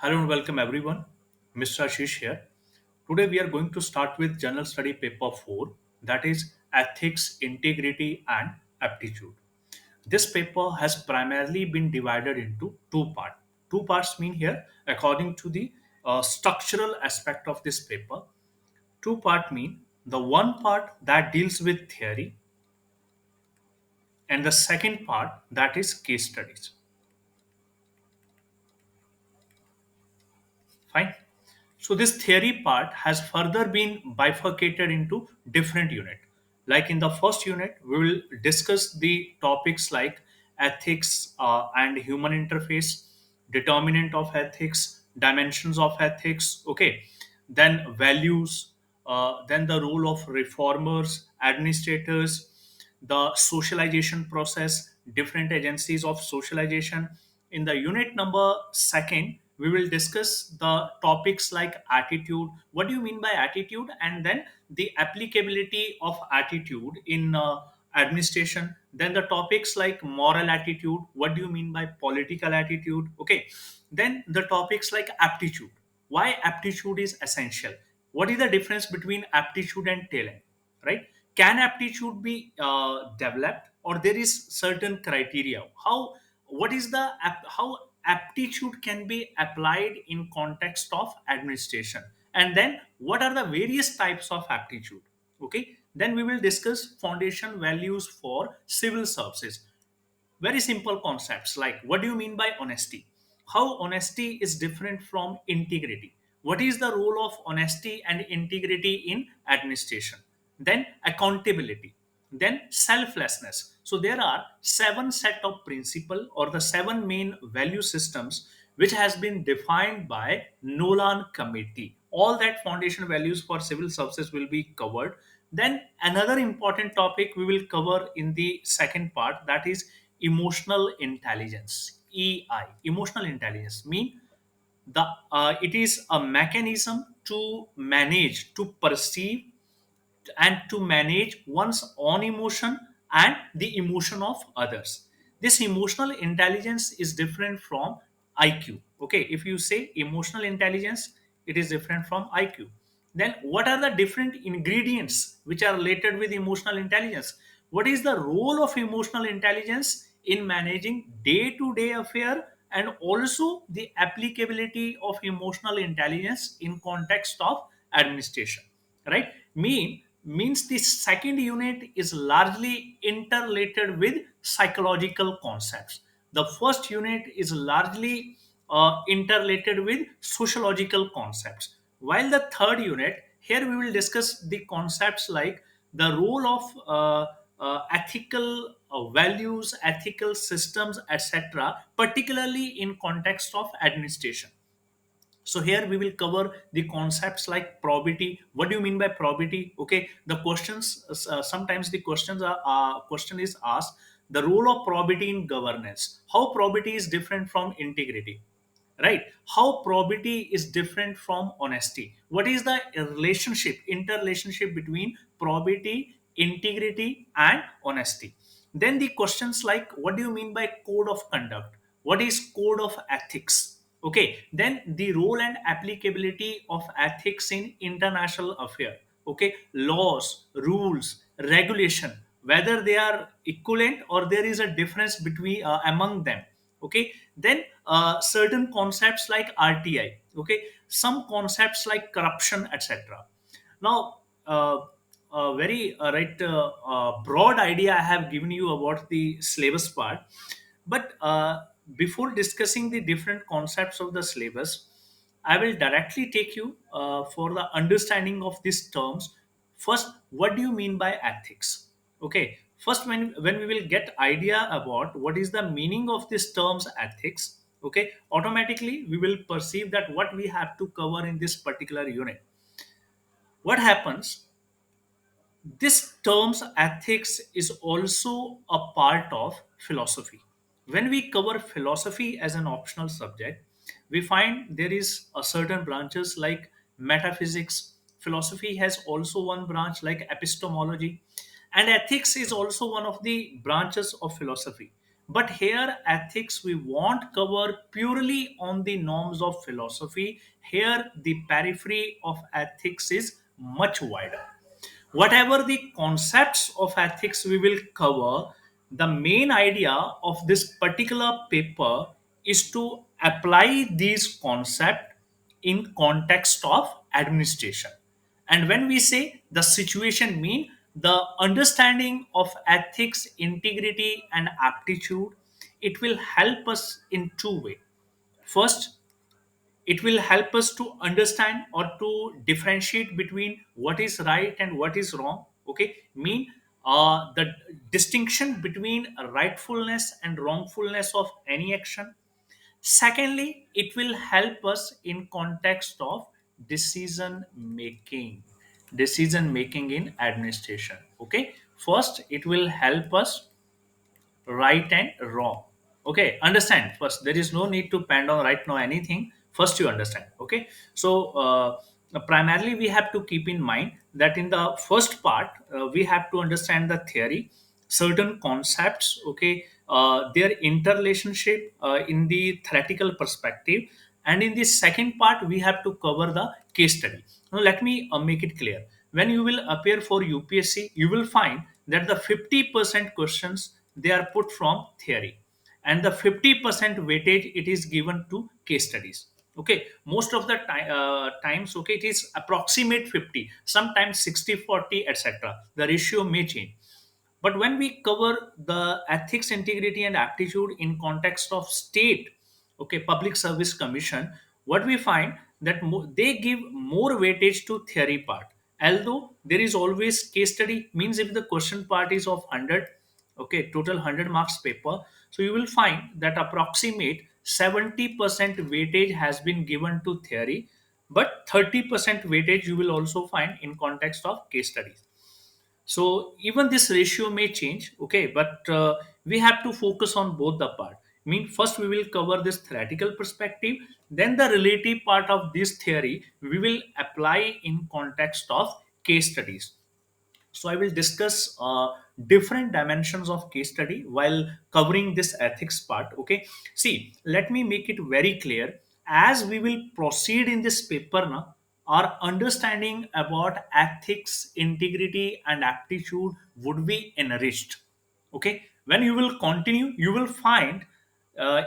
Hello and welcome everyone. Mr. Ashish here. Today we are going to start with General Study Paper 4, that is Ethics, Integrity and Aptitude. This paper has primarily been divided into two parts. Two parts mean here, according to the structural aspect of this paper, two part mean the one part that deals with theory and the second part that is case studies. Fine. So this theory part has further been bifurcated into different unit. Like in the first unit, we will discuss the topics like ethics and human interface, determinant of ethics, dimensions of ethics. Okay, then values, then the role of reformers, administrators, the socialization process, different agencies of socialization. In the unit number second, we will discuss the topics like attitude. What do you mean by attitude? And then the applicability of attitude in administration. Then the topics like moral attitude. What do you mean by political attitude? Okay. Then the topics like aptitude. Why aptitude is essential? What is the difference between aptitude and talent? Right? Can aptitude be developed, or there is certain criteria? How, what is the how aptitude can be applied in context of administration, and then what are the various types of aptitude? Okay, then we will discuss foundation values for civil services. Very simple concepts like what do you mean by honesty, how honesty is different from integrity, what is the role of honesty and integrity in administration, then accountability, then selflessness. So there are seven set of principle or the seven main value systems which has been defined by Nolan committee. All that foundation values for civil services will be covered. Then another important topic we will cover in the second part, that is emotional intelligence. EI, emotional intelligence mean the it is a mechanism to manage, to perceive and to manage one's own emotion and the emotion of others. This emotional intelligence is different from IQ. Okay, if you say emotional intelligence, it is different from IQ. Then what are the different ingredients which are related with emotional intelligence? What is the role of emotional intelligence in managing day to day affair, and also the applicability of emotional intelligence in context of administration? Right, means the second unit is largely interrelated with psychological concepts. The first unit is largely interrelated with sociological concepts, while the third unit, here we will discuss the concepts like the role of ethical values, ethical systems, etc., particularly in context of administration. So here we will cover the concepts like probity. What do you mean by probity? Okay, the questions, sometimes the questions are question is asked, the role of probity in governance, how probity is different from integrity, right? How probity is different from honesty, what is the relationship, interrelationship between probity, integrity and honesty? Then the questions like what do you mean by code of conduct, what is code of ethics? Okay, then the role and applicability of ethics in international affair. Okay, laws, rules, regulation, whether they are equivalent or there is a difference between among them. Okay, then certain concepts like RTI. Okay, some concepts like corruption, etc. Now a very broad idea I have given you about the syllabus part, but before discussing the different concepts of the syllabus, I will directly take you for the understanding of these terms. First, what do you mean by ethics? Okay, first, when we will get idea about what is the meaning of these terms ethics, okay, automatically we will perceive that what we have to cover in this particular unit. What happens, this terms ethics is also a part of philosophy. When we cover philosophy as an optional subject, we find there is a certain branches like metaphysics. Philosophy has also one branch like epistemology, and ethics is also one of the branches of philosophy. But here ethics we won't cover purely on the norms of philosophy. Here the periphery of ethics is much wider. Whatever the concepts of ethics we will cover, the main idea of this particular paper is to apply these concepts in context of administration. And when we say the situation mean the understanding of ethics, integrity and aptitude, it will help us in two ways. First, it will help us to understand or to differentiate between what is right and what is wrong. Okay, mean the distinction between rightfulness and wrongfulness of any action. Secondly, it will help us in context of decision making, decision making in administration. Okay, first it will help us right and wrong. Okay, understand first, there is no need to pen down right now anything. First you understand. Okay, so primarily we have to keep in mind that in the first part we have to understand the theory, certain concepts. Okay, their interrelationship in the theoretical perspective. And in the second part we have to cover the case study. Now let me make it clear. When you will appear for UPSC, you will find that the 50% questions they are put from theory, and the 50% weightage it is given to case studies. Okay, most of the times, okay, it is approximate 50, sometimes 60/40, etc. The ratio may change. But when we cover the ethics, integrity, and aptitude in context of state, okay, public service commission, what we find that they give more weightage to theory part. Although there is always case study, means if the question part is of 100, okay, total 100 marks paper, so you will find that approximate 70% weightage has been given to theory, but 30% weightage you will also find in context of case studies. So even this ratio may change. Okay, but we have to focus on both the part. Mean first we will cover this theoretical perspective, then the relative part of this theory we will apply in context of case studies. So I will discuss different dimensions of case study while covering this ethics part. Okay, see, let me make it very clear. As we will proceed in this paper now, our understanding about ethics, integrity and aptitude would be enriched. Okay, when you will continue, you will find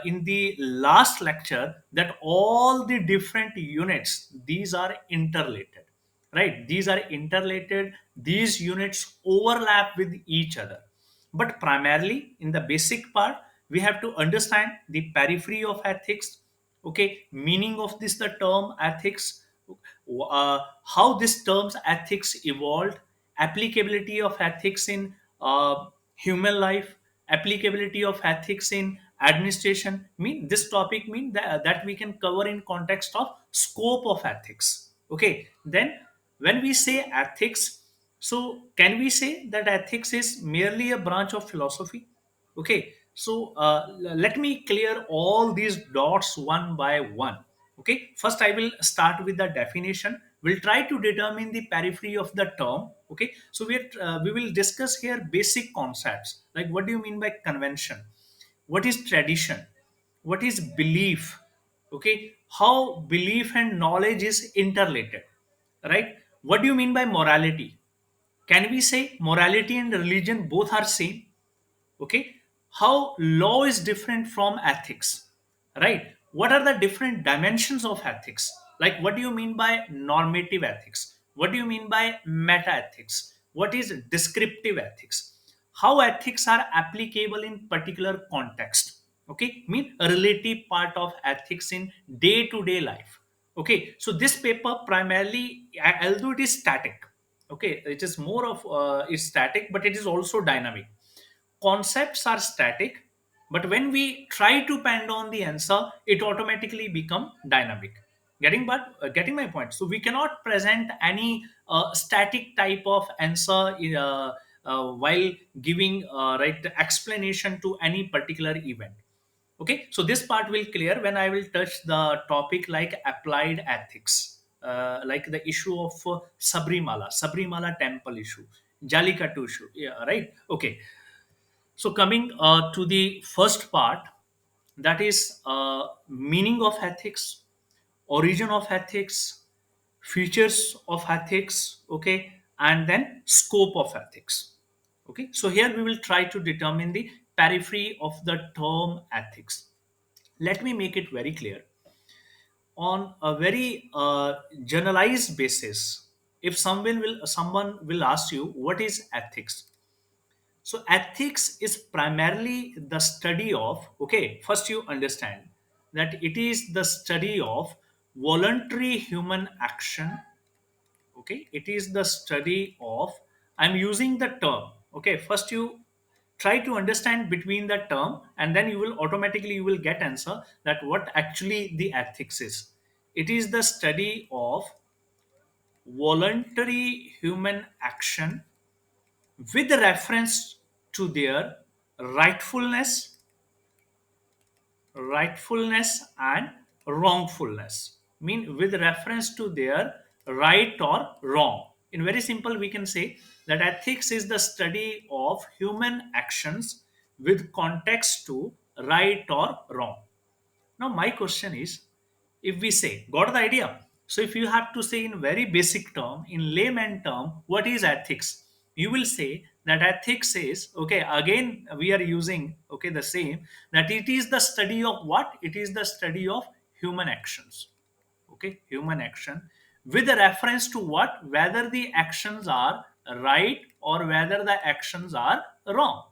in the last lecture that all the different units these are interrelated, right? These are interrelated, these units overlap with each other. But primarily in the basic part we have to understand the periphery of ethics. Okay, meaning of this the term ethics, how this terms ethics evolved, applicability of ethics in human life, applicability of ethics in administration. Mean this topic mean that we can cover in context of scope of ethics. Okay, then when we say ethics, so can we say that ethics is merely a branch of philosophy? Okay, so let me clear all these dots one by one. Okay, first I will start with the definition. We'll try to determine the periphery of the term. Okay, so we will discuss here basic concepts like what do you mean by convention, what is tradition, what is belief. Okay, how belief and knowledge is interrelated, right? What do you mean by morality? Can we say morality and religion both are same? Okay, how law is different from ethics, right? What are the different dimensions of ethics? Like what do you mean by normative ethics, what do you mean by meta ethics, what is descriptive ethics, how ethics are applicable in particular context. Okay, mean a relative part of ethics in day to day life. Okay, so this paper primarily, although it is static, okay, it is more of is static, but it is also dynamic. Concepts are static, but when we try to pen down the answer it automatically become dynamic. Getting my point? So we cannot present any static type of answer while giving right explanation to any particular event. Okay, so this part will clear when I will touch the topic like applied ethics, like the issue of Sabrimala temple issue, Jallikattu issue, yeah, right? Okay, So coming to the first part, that is meaning of ethics, origin of ethics, features of ethics, okay, and then scope of ethics. Okay, so here we will try to determine the periphery of the term ethics. Let me make it very clear. On a very generalized basis, if someone will ask you what is ethics, so ethics is primarily the study of, okay, first you understand that it is the study of voluntary human action. Okay, it is the study of, I'm using the term, okay, first you try to understand between the term, and then you will get answer that what actually the ethics is. It is the study of voluntary human action with reference to their rightfulness, and wrongfulness. Mean with reference to their right or wrong. In very simple, we can say that ethics is the study of human actions with context to right or wrong. Now, my question is, if we say, got the idea? So, if you have to say in very basic term, in layman term, what is ethics? You will say that ethics is, okay, again, we are using, okay, the same, that it is the study of what? It is the study of human actions. Okay, human action with a reference to what? Whether the actions are right or whether the actions are wrong,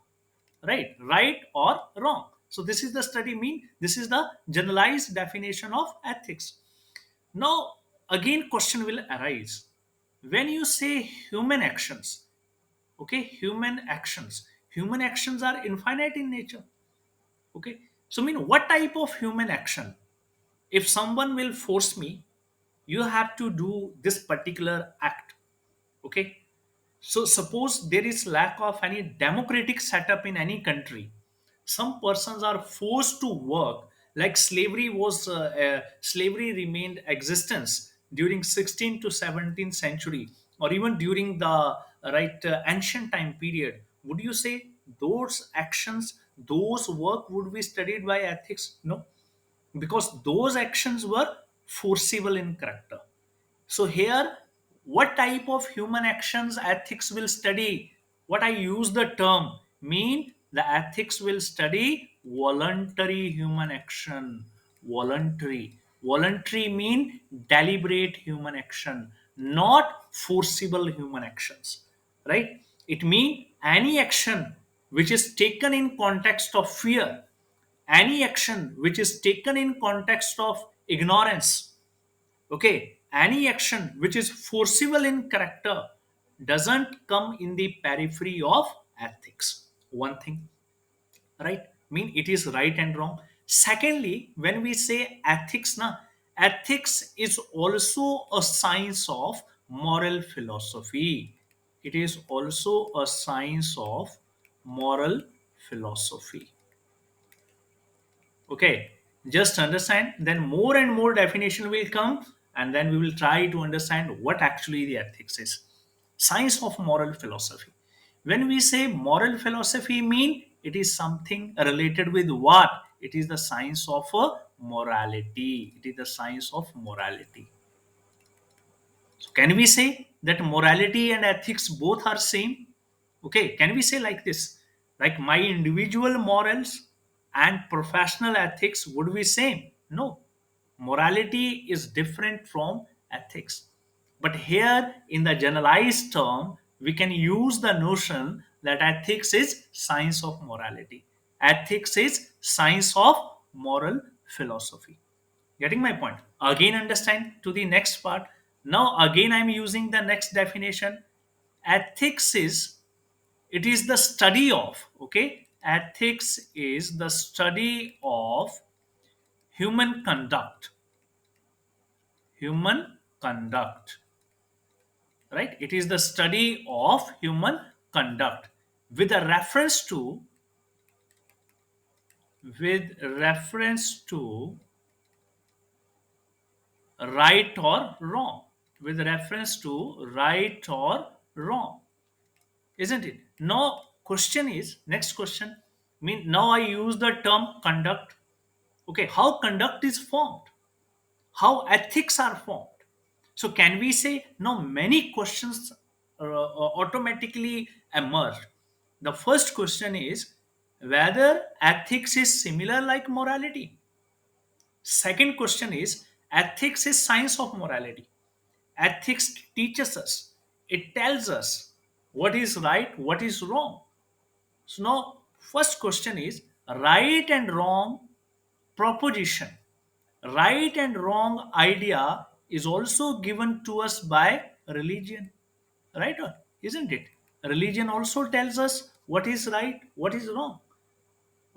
right or wrong. So this is the study mean, this is the generalized definition of ethics. Now again question will arise when you say human actions. Okay, human actions are infinite in nature. Okay, so mean what type of human action? If someone will force me, you have to do this particular act. Okay, so suppose there is lack of any democratic setup in any country. Some persons are forced to work, like slavery remained existence during 16th to 17th century, or even during the ancient time period. Would you say those actions, those work would be studied by ethics? No, because those actions were forcible in character. So here, what type of human actions ethics will study? What I use the term mean, the ethics will study voluntary human action. Voluntary mean deliberate human action, not forcible human actions. Right? It mean any action which is taken in context of fear, any action which is taken in context of ignorance. Okay, any action which is forcible in character doesn't come in the periphery of ethics. One thing, right? Mean it is right and wrong. Secondly, when we say ethics, na, ethics is also a science of moral philosophy. It is also a science of moral philosophy. Okay, just understand, then more and more definition will come, and then we will try to understand what actually the ethics is. Science of moral philosophy. When we say moral philosophy mean, it is something related with what? It is the science of morality. It is the science of morality. So can we say that morality and ethics both are same? Okay, can we say like this? Like my individual morals and professional ethics would be same? No. Morality is different from ethics. But here in the generalized term, we can use the notion that ethics is science of morality. Ethics is science of moral philosophy. Getting my point? Again, understand to the next part. Now, again, I'm using the next definition. Ethics is, it is the study of, okay? Ethics is the study of human conduct. Human conduct, right? It is the study of human conduct with a reference to, with reference to right or wrong, with reference to right or wrong, isn't it? Now question is next question. Mean now I use the term conduct. Okay, how conduct is formed, how ethics are formed. So can we say now many questions automatically emerge. The first question is whether ethics is similar like morality. Second question is ethics is science of morality. Ethics teaches us, it tells us what is right, what is wrong. So now first question is right and wrong proposition. Right and wrong idea is also given to us by religion, right? Or isn't it? Religion also tells us what is right, what is wrong.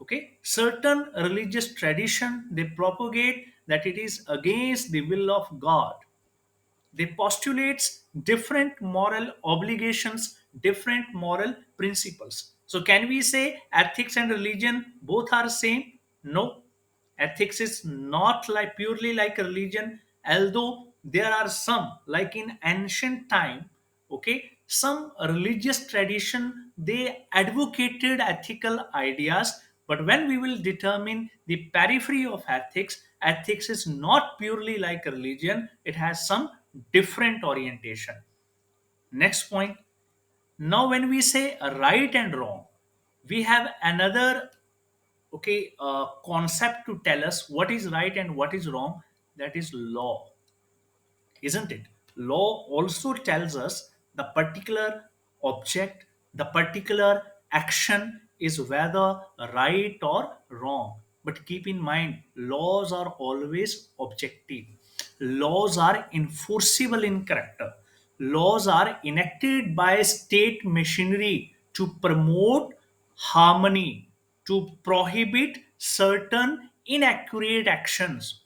Okay, certain religious tradition they propagate that it is against the will of God. They postulates different moral obligations, different moral principles. So can we say ethics and religion both are same? No. Ethics is not like purely like religion, although there are some, like in ancient time, okay, some religious tradition they advocated ethical ideas, but when we will determine the periphery of ethics, ethics is not purely like religion, it has some different orientation. Next point, now when we say right and wrong, we have another, okay, concept to tell us what is right and what is wrong, that is law, isn't it? Law also tells us the particular object, the particular action is whether right or wrong. But keep in mind, laws are always objective. Laws are enforceable in character. Laws are enacted by state machinery to promote harmony, to prohibit certain inaccurate actions.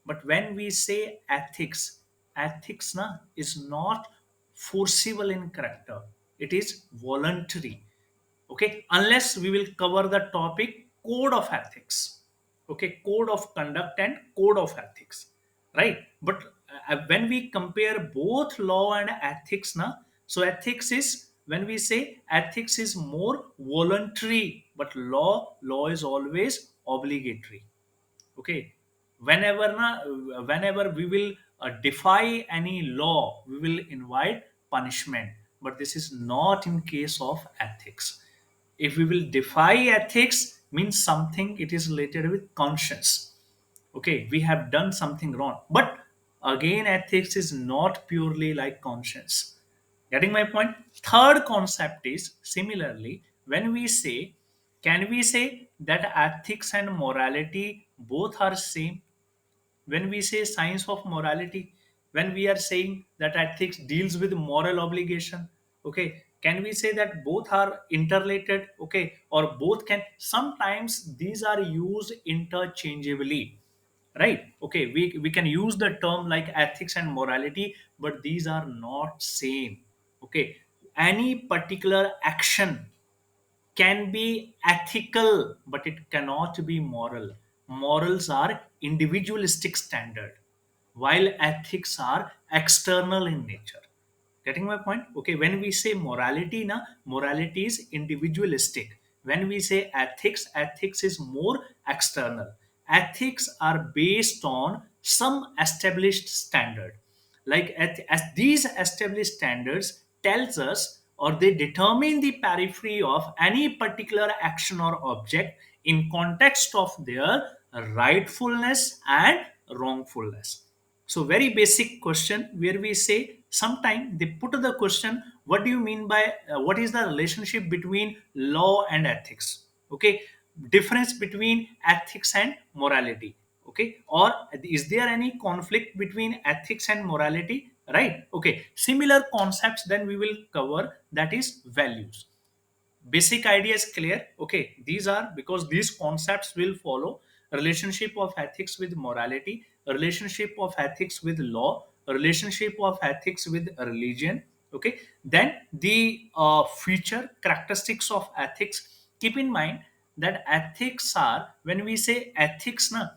But when we say ethics, ethics na, is not forcible in character. It is voluntary. Okay, unless we will cover the topic code of ethics. Okay, code of conduct and code of ethics. Right? But when we compare both law and ethics, na, so ethics is when we say ethics is more voluntary, but law is always obligatory. Okay, whenever we will defy any law we will invite punishment, but this is not in case of ethics. If we will defy ethics means something it is related with conscience. Okay, we have done something wrong, but again ethics is not purely like conscience. Getting my point? Third concept is similarly when we say, can we say that ethics and morality both are same? When we say science of morality, when we are saying that ethics deals with moral obligation, okay, can we say that both are interrelated? Okay, or both can, sometimes these are used interchangeably, right? Okay, we can use the term like ethics and morality, but these are not same. Okay, any particular action can be ethical, but it cannot be moral. Morals are individualistic standard, while ethics are external in nature. Getting my point? Okay, when we say morality, na, morality is individualistic. When we say ethics, ethics is more external. Ethics are based on some established standard, like as these established standards tells us or they determine the periphery of any particular action or object in context of their rightfulness and wrongfulness. So very basic question where we say sometime they put the question, what do you mean by what is the relationship between law and ethics? Okay, difference between ethics and morality. Okay, or is there any conflict between ethics and morality? Right. Okay, similar concepts then we will cover, that is values. Basic idea is clear. Okay, these are because these concepts will follow relationship of ethics with morality, relationship of ethics with law, relationship of ethics with religion. Okay, then the feature characteristics of ethics. Keep in mind that ethics are, when we say ethics na,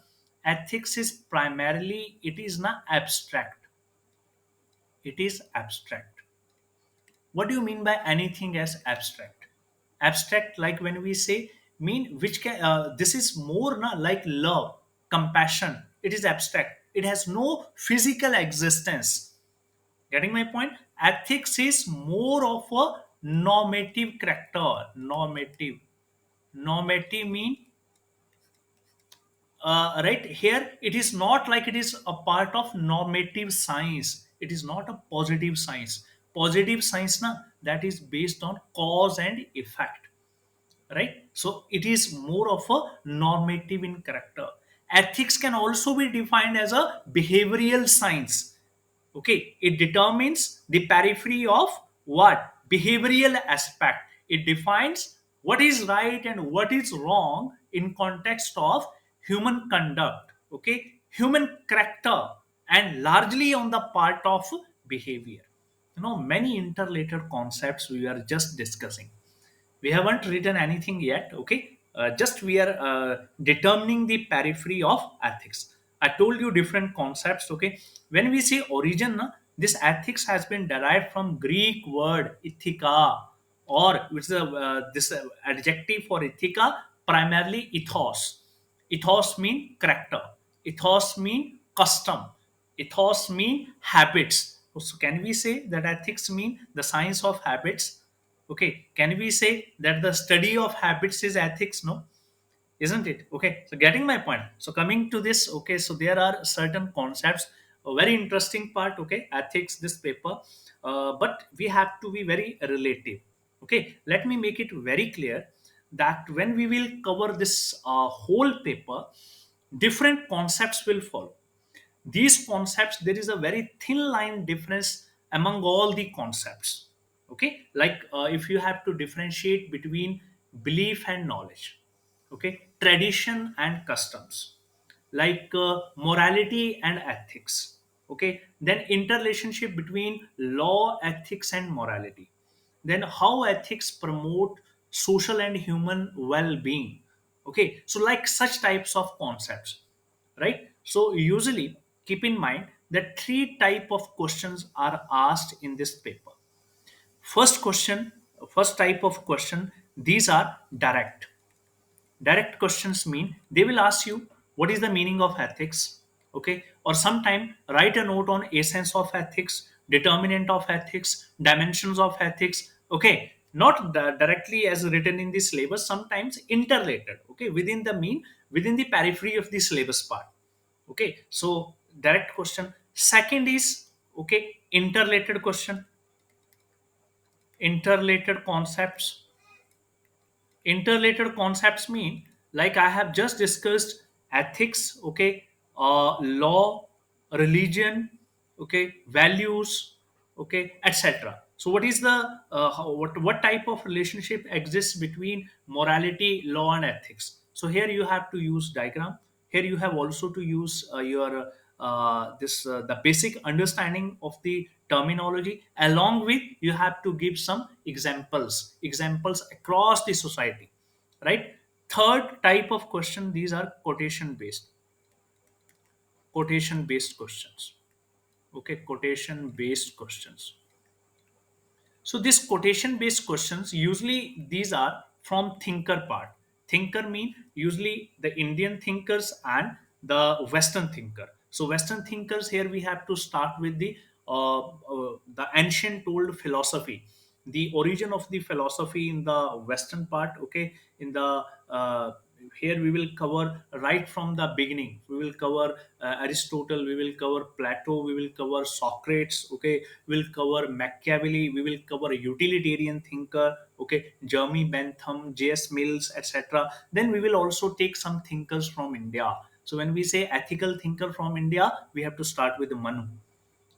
ethics is primarily, it is na abstract, it is abstract. What do you mean by anything as abstract? Abstract, like when we say, mean which can this is more na, like love, compassion. It is abstract, it has no physical existence. Getting my point? Ethics is more of a normative character. Normative mean, right here it is not like it is a part of normative science. It is not a positive science. Positive science na, that is based on cause and effect, right? So it is more of a normative in character. Ethics can also be defined as a behavioral science. Okay, it determines the periphery of what behavioral aspect. It defines what is right and what is wrong in context of human conduct, okay, human character, and largely on the part of behavior. Many interrelated concepts we are just discussing. We haven't written anything yet, okay. Just we are determining the periphery of ethics. I told you different concepts, okay. When we say origin na, this ethics has been derived from Greek word ethika, or which is this adjective for ethika, primarily ethos. Ethos mean character, ethos mean custom, ethos mean habits. So can we say that ethics mean the science of habits? Okay, can we say that the study of habits is ethics? No, isn't it? Okay, so getting my point. So coming to this, okay, so there are certain concepts, a very interesting part, okay, ethics, this paper, but we have to be very relative. Okay, let me make it very clear that when we will cover this whole paper, different concepts will follow. These concepts, there is a very thin line difference among all the concepts. Okay, like if you have to differentiate between belief and knowledge, okay, tradition and customs, like morality and ethics, okay, then interrelationship between law, ethics, and morality, then how ethics promote social and human well-being. Okay, so like such types of concepts, right? So usually keep in mind that three type of questions are asked in this paper. First question, first type of question, these are direct. Direct questions mean they will ask you what is the meaning of ethics, okay, or sometime write a note on essence of ethics, determinant of ethics, dimensions of ethics, okay, not directly as written in the syllabus, sometimes interrelated, okay, within the mean, within the periphery of the syllabus part. Okay, so direct question. Second is, okay, interrelated question, interrelated concepts. Interrelated concepts mean, like I have just discussed, ethics, okay, law, religion, okay, values, okay, etc. So what is the what type of relationship exists between morality, law, and ethics? So here you have to use diagram. Here you have also to use your this the basic understanding of the terminology. Along with, you have to give some examples across the society, right? Third type of question, these are quotation based questions, okay, quotation based questions. So these quotation based questions, usually these are from thinker part. Thinker mean usually the Indian thinkers and the Western thinker. So Western thinkers, here we have to start with the ancient old philosophy, the origin of the philosophy in the Western part. Okay, in the here we will cover right from the beginning. We will cover Aristotle, we will cover Plato, we will cover Socrates, okay, we will cover Machiavelli, we will cover a utilitarian thinker, okay, Jeremy Bentham, J.S. Mills, etc. Then we will also take some thinkers from India. So when we say ethical thinker from India, we have to start with Manu,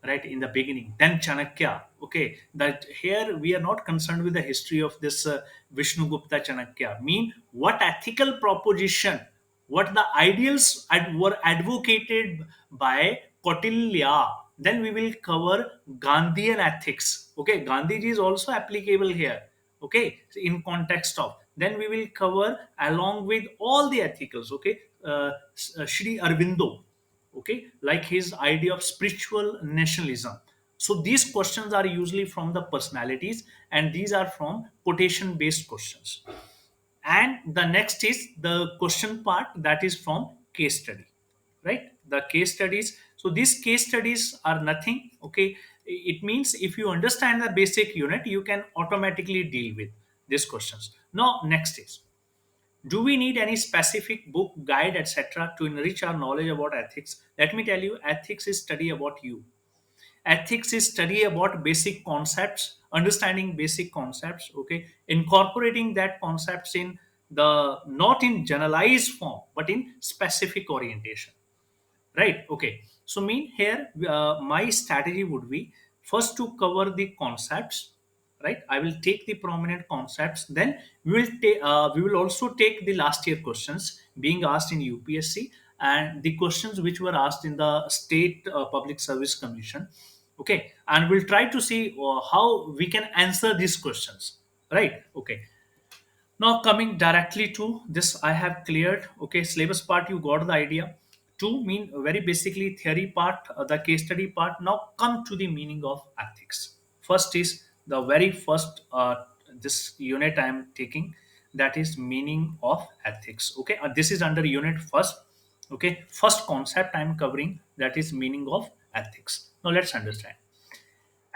right, in the beginning, then Chanakya. Okay, that here we are not concerned with the history of this Vishnugupta Chanakya. Mean what ethical proposition, what the ideals were advocated by Kautilya. Then we will cover Gandhian ethics. Okay, Gandhiji is also applicable here, okay, in context of. Then we will cover along with all the ethicals, okay, Shri Arvindo, okay, like his idea of spiritual nationalism. So these questions are usually from the personalities, and these are from quotation based questions. And the next is the question part, that is from case study, right? The case studies, so these case studies are nothing, okay? It means if you understand the basic unit, you can automatically deal with these questions. Now next is, do we need any specific book, guide, etc. to enrich our knowledge about ethics? Let me tell you, ethics is study about you. Ethics is study about basic concepts, understanding basic concepts, okay, incorporating that concepts in the, not in generalized form but in specific orientation, right? Okay, so mean here, my strategy would be first to cover the concepts, right? I will take the prominent concepts, then we will also take the last year questions being asked in UPSC, and the questions which were asked in the state public service commission, okay, and we'll try to see how we can answer these questions, right? Okay, now coming directly to this, I have cleared. Okay, syllabus part, you got the idea. Two mean very basically theory part, the case study part. Now come to the meaning of ethics. First is the very first this unit I am taking, that is meaning of ethics. Okay, this is under unit first. Okay, first concept I am covering, that is meaning of ethics. Now let's understand.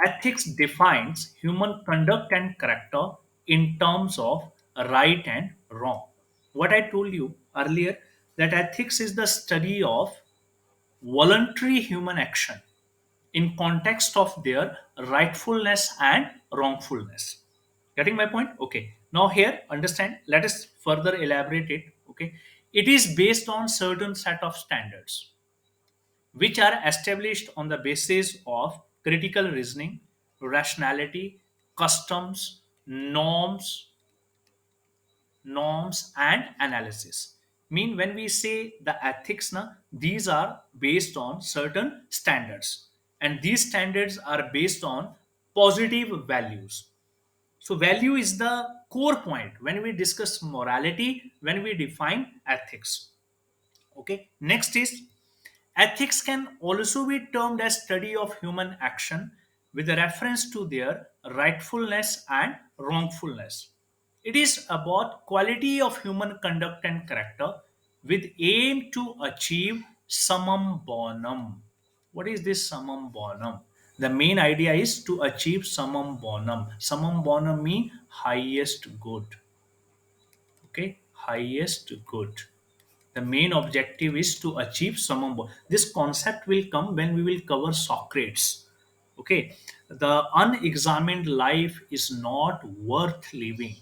Ethics defines human conduct and character in terms of right and wrong. What I told you earlier, that ethics is the study of voluntary human action in context of their rightfulness and wrongfulness. Getting my point? Okay. Now here, understand. Let us further elaborate it. Okay. It is based on certain set of standards which are established on the basis of critical reasoning, rationality, customs, norms, and analysis. Mean when we say the ethics, na, these are based on certain standards, and these standards are based on positive values. So value is the core point when we discuss morality, when we define ethics. Okay. Next is, ethics can also be termed as study of human action with reference to their rightfulness and wrongfulness. It is about quality of human conduct and character with aim to achieve summum bonum. What is this summum bonum? The main idea is to achieve summum bonum. Summum bonum means highest good. Okay, highest good. The main objective is to achieve summum. This concept will come when we will cover Socrates. Okay, the unexamined life is not worth living.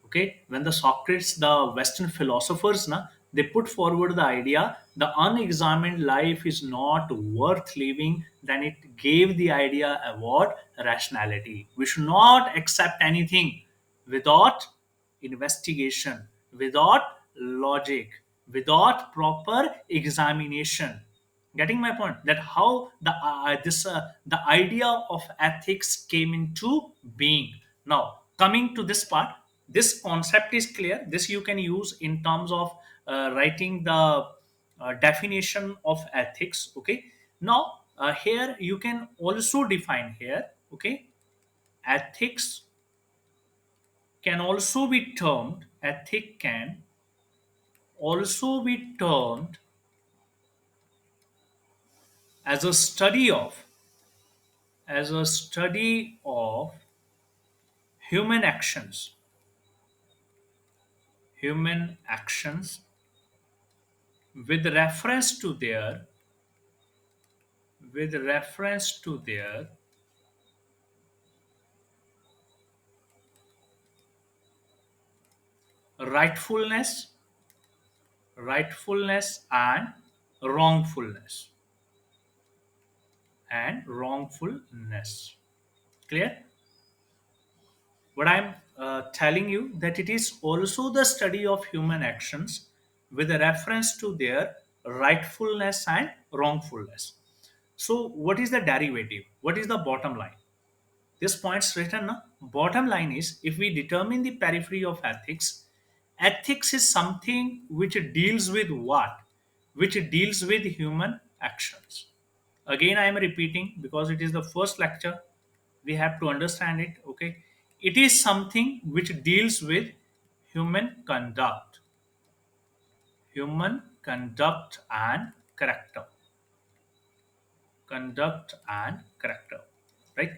Okay, when the Socrates, the Western philosophers, na, they put forward the idea the unexamined life is not worth living, then it gave the idea about rationality. We should not accept anything without investigation, without logic, without proper examination. Getting my point, that how the idea of ethics came into being. Now coming to this part, this concept is clear. This you can use in terms of writing the definition of ethics. Okay, now here you can also define here. Okay, ethics can also be termed, ethic can also be termed as a study of, as a study of human actions, human actions with reference to their, with reference to their rightfulness, rightfulness and wrongfulness, and wrongfulness. Clear? What I'm telling you, that it is also the study of human actions with a reference to their rightfulness and wrongfulness. So what is the derivative? What is the bottom line? This point's written. Na? Bottom line is, if we determine the periphery of ethics, ethics is something which deals with what? Which deals with human actions. Again, I am repeating because it is the first lecture. We have to understand it. Okay, it is something which deals with human conduct, and character, right?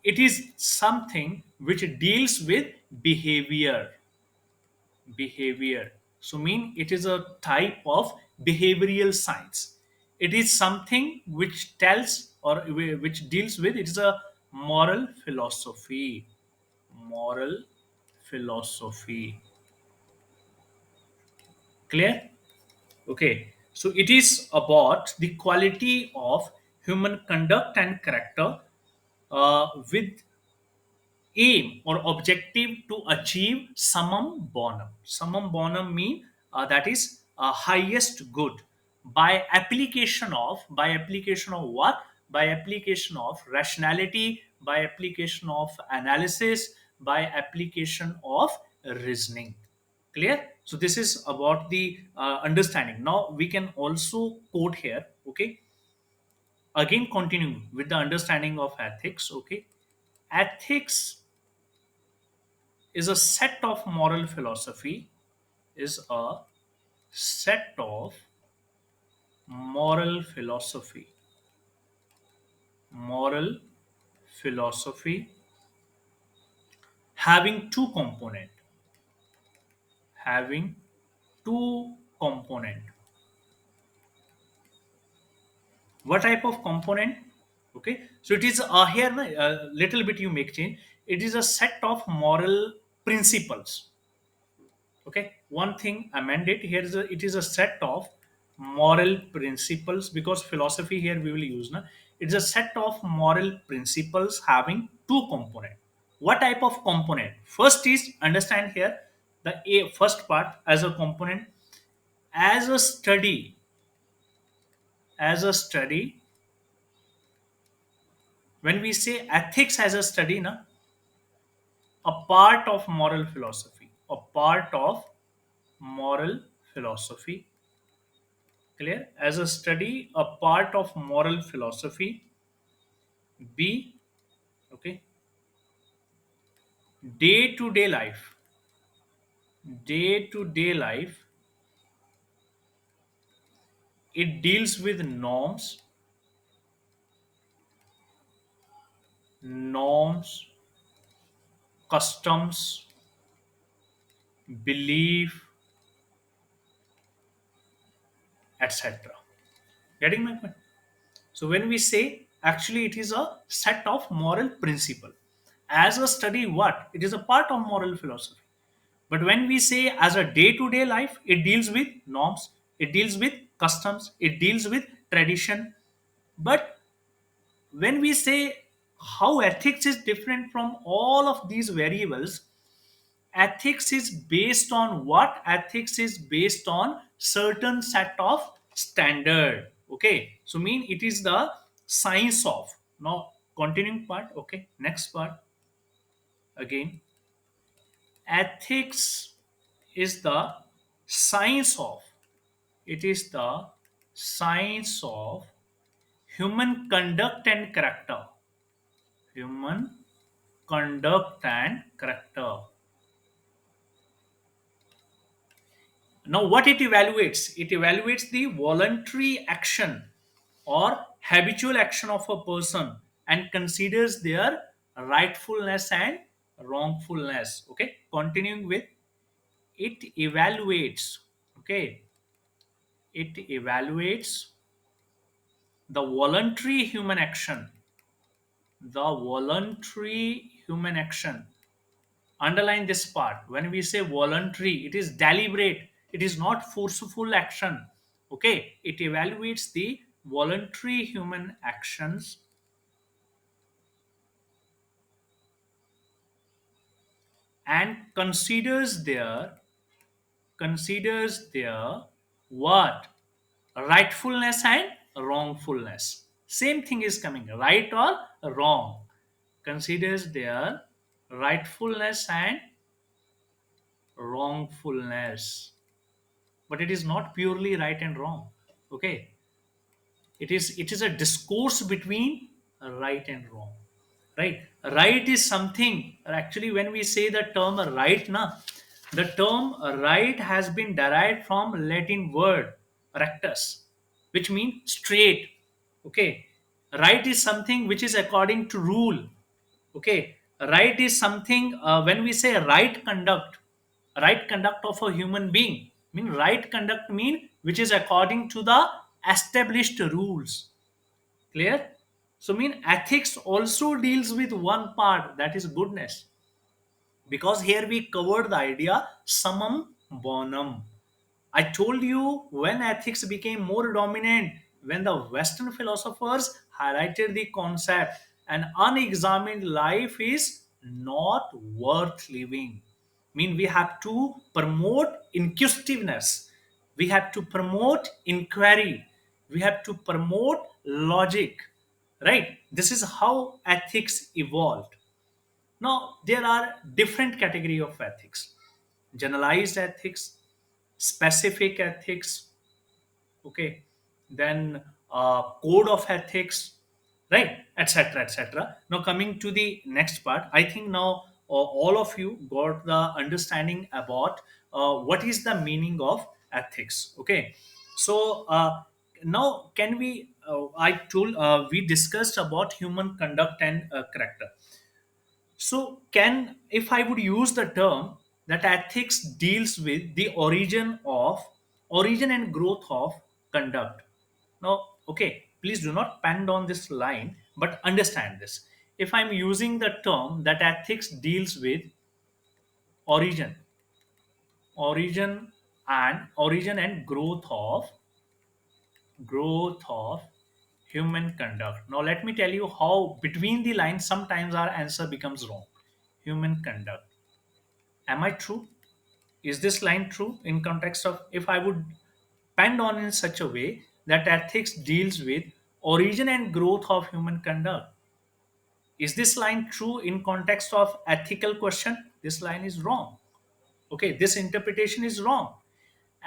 It is something which deals with behavior, behavior. So mean it is a type of behavioral science. It is something which tells or which deals with, it is a moral philosophy, moral philosophy. Clear? Okay, so it is about the quality of human conduct and character, with aim or objective to achieve summum bonum. Summum bonum mean that is highest good by application of what? By application of rationality, by application of analysis, by application of reasoning. Clear? So this is about the understanding. Now we can also quote here. Okay, again continuing with the understanding of ethics. Okay, ethics is a set of moral philosophy, is a set of moral philosophy, moral philosophy having two component, having two component. What type of component? Okay, so it is here a little bit you make change. It is a set of moral principles. Okay, one thing amended here is it is a set of moral principles, because philosophy here we will use na. It's a set of moral principles having two component. What type of component? First is understand here the a first part as a component, as a study, as a study. When we say ethics as a study na, a part of moral philosophy, a part of moral philosophy. Clear? As a study, a part of moral philosophy. B, okay, day to day life. Day to day life, it deals with norms, norms, customs, belief, etc. Getting my point? So when we say actually it is a set of moral principle. As a study, what? It is a part of moral philosophy. But when we say as a day to day life, it deals with norms, it deals with customs, it deals with tradition. But when we say how ethics is different from all of these variables, ethics is based on what? Ethics is based on certain set of standard. Okay, so mean it is the science of. Now continuing part. Okay, next part. Again, ethics is the science of, it is the science of human conduct and character, human conduct and character. Now what it evaluates? It evaluates the voluntary action or habitual action of a person and considers their rightfulness and wrongfulness. Okay, continuing with, it evaluates. Okay, it evaluates the voluntary human action, the voluntary human action. Underline this part. When we say voluntary, it is deliberate, it is not forceful action. Okay, it evaluates the voluntary human actions and considers their what? Rightfulness and wrongfulness. Same thing is coming, right or wrong. Considers their rightfulness and wrongfulness. But it is not purely right and wrong. Okay, It is a discourse between right and wrong. Right, right is something, actually when we say the term right na, the term right has been derived from Latin word rectus, which means straight. Okay, right is something which is according to rule. Okay, right is something, when we say right conduct of a human being, mean right conduct mean which is according to the established rules. Clear? So mean ethics also deals with one part, that is goodness, because here we covered the idea summum bonum. I told you, when ethics became more dominant, when the Western philosophers highlighted the concept, an unexamined life is not worth living. Mean we have to promote inquisitiveness, we have to promote inquiry, we have to promote logic. Right? This is how ethics evolved. Now, there are different category of ethics: generalized ethics, specific ethics, okay, then code of ethics, right, etc., etc. Now, coming to the next part, I think now all of you got the understanding about what is the meaning of ethics. Okay, so now can we? I told we discussed about human conduct and character. So, can if I would use the term that ethics deals with the origin and growth of conduct. Now, okay, please do not pen down this line, but understand this. If I'm using the term that ethics deals with origin, origin and growth of human conduct. Now, let me tell you how between the lines sometimes our answer becomes wrong. Human conduct. Am I true? Is this line true in context of if I would pen on in such a way that ethics deals with origin and growth of human conduct? Is this line true in context of ethical question? This line is wrong. Okay, this interpretation is wrong.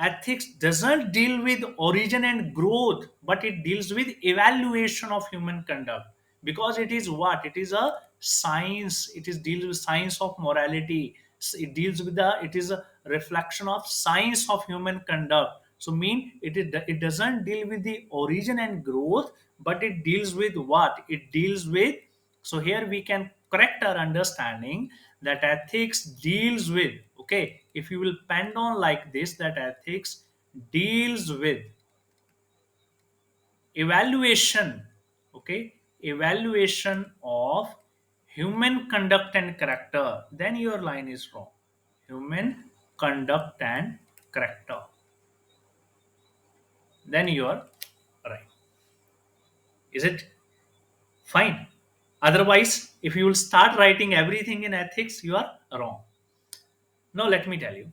Ethics doesn't deal with origin and growth, but it deals with evaluation of human conduct, because it is what it is, a science. It is deals with science of morality. It deals with the it is a reflection of science of human conduct. So mean it doesn't deal with the origin and growth, but it deals with what it deals with. So here we can correct our understanding that ethics deals with, okay, if you will pen on like this, that ethics deals with evaluation, okay, evaluation of human conduct and character, then your line is wrong. Human conduct and character, then you are right. Is it fine? Otherwise, if you will start writing everything in ethics, you are wrong. Now let me tell you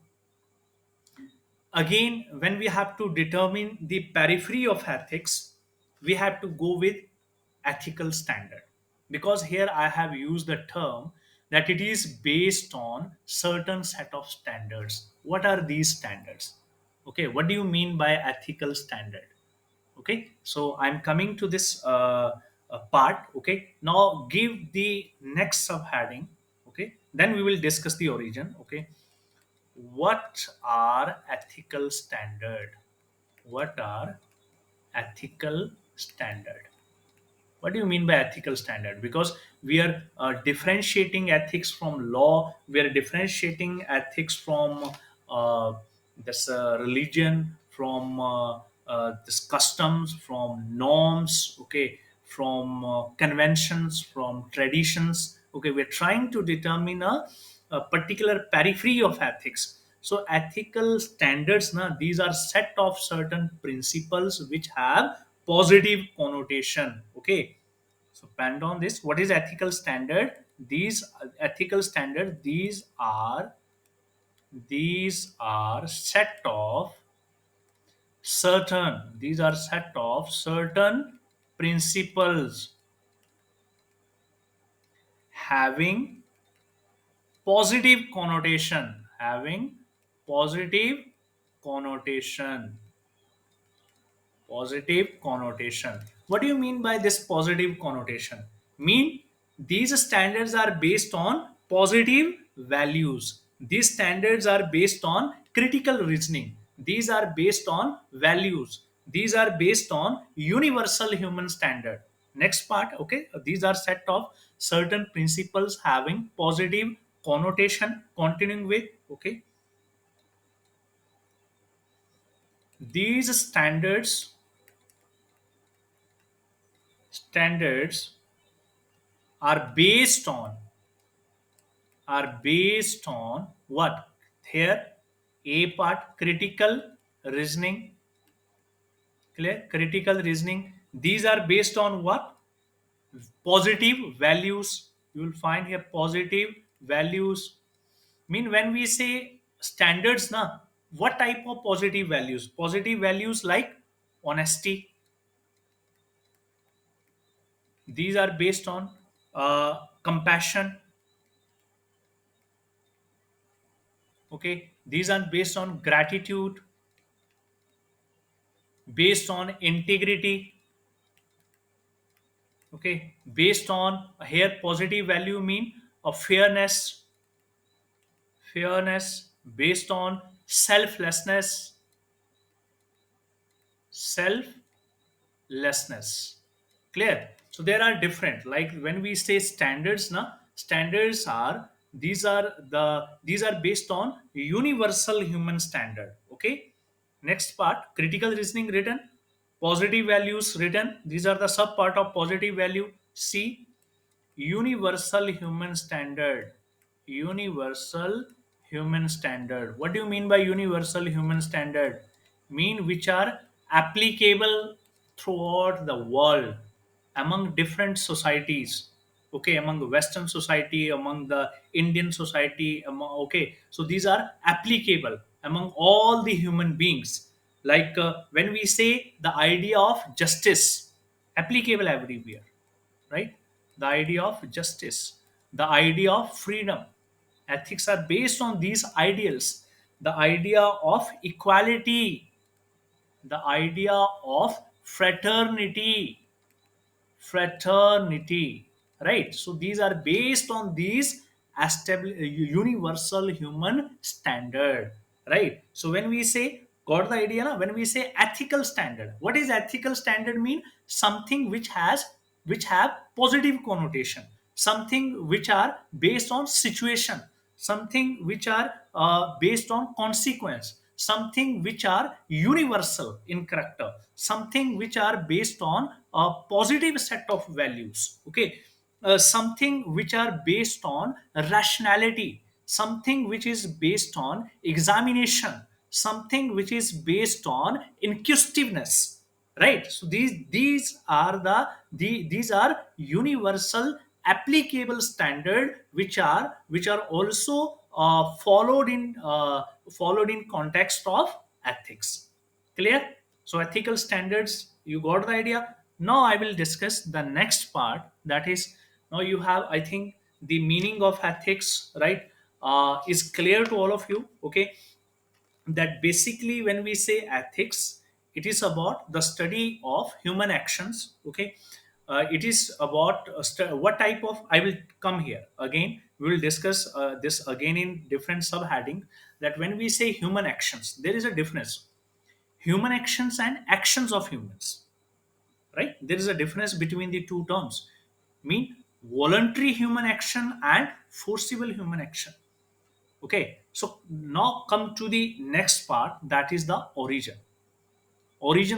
again, when we have to determine the periphery of ethics, we have to go with ethical standard, because here I have used the term that it is based on certain set of standards. What are these standards? Okay, what do you mean by ethical standard? Okay, so I'm coming to this part. Okay, now give the next subheading. Okay, then we will discuss the origin. Okay, what are ethical standard? What are ethical standard? What do you mean by ethical standard? Because we are differentiating ethics from law, we are differentiating ethics from this religion, from this customs, from norms, okay, from conventions, from traditions. Okay, we're trying to determine a particular periphery of ethics. So ethical standards now, these are set of certain principles which have positive connotation. Okay, so pen on this. What is ethical standard? These ethical standard, these are set of certain principles having positive connotation Positive connotation. What do you mean by this positive connotation? Mean these standards are based on positive values. These standards are based on critical reasoning. These are based on values. These are based on universal human standard. Next part, okay, these are set of certain principles having positive connotation. Continuing with, okay, these standards are based on what? Here, A part, critical reasoning. Clear? Critical reasoning. These are based on what? Positive values. You will find here positive values. Mean when we say standards, na, what type of positive values? Positive values like honesty. These are based on compassion. Okay, these are based on gratitude, based on integrity. Okay, based on here positive value mean a fairness, based on selflessness, selflessness. Clear? So there are different, like when we say standards, na, standards are, these are based on universal human standard. Okay, next part, critical reasoning written, positive values written, these are the sub part of positive value. C, universal human standard. Universal human standard. What do you mean by universal human standard? Mean which are applicable throughout the world, among different societies. Okay, among the Western society, among the Indian society, among, okay, so these are applicable among all the human beings. Like when we say the idea of justice, applicable everywhere, right? The idea of justice, the idea of freedom. Ethics are based on these ideals. The idea of equality, the idea of fraternity, right? So these are based on these universal human standard, right? So when we say, got the idea na? When we say ethical standard, what is ethical standard mean? Something which have positive connotation, something which are based on situation, something which are based on consequence, something which are universal in character, something which are based on a positive set of values. Okay, something which are based on rationality, something which is based on examination, something which is based on inquisitiveness, right? So these are these are universal applicable standard which are also followed in context of ethics. Clear? So ethical standards, you got the idea. Now I will discuss the next part, that is, now you have, I think, the meaning of ethics, right? Is clear to all of you. Okay, that basically when we say ethics, it is about the study of human actions. Okay, it is about what type of, I will come here again, we will discuss this again in different subheading, that when we say human actions, there is a difference. Human actions and actions of humans, right? There is a difference between the two terms. Mean voluntary human action and forcible human action. Okay, so now come to the next part, that is the origin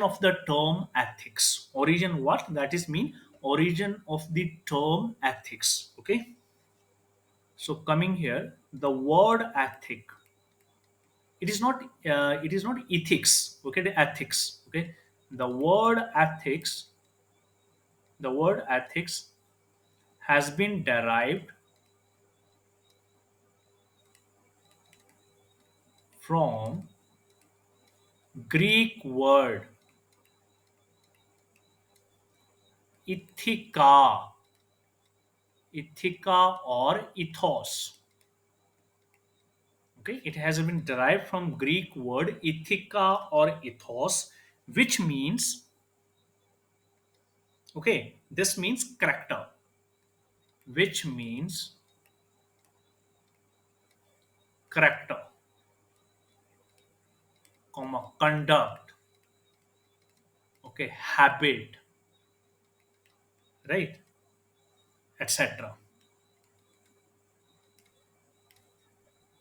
of the term ethics. Origin, what that is mean? Origin of the term ethics. Okay, so coming here, the word ethic, it is not ethics. Okay, the ethics. Okay, the word ethics, the word ethics has been derived from Greek word ithika, or ethos. Okay, it has been derived from Greek word ithika or ethos, which means, okay, this means character, which means character, comma, conduct, okay, habit, right, etc.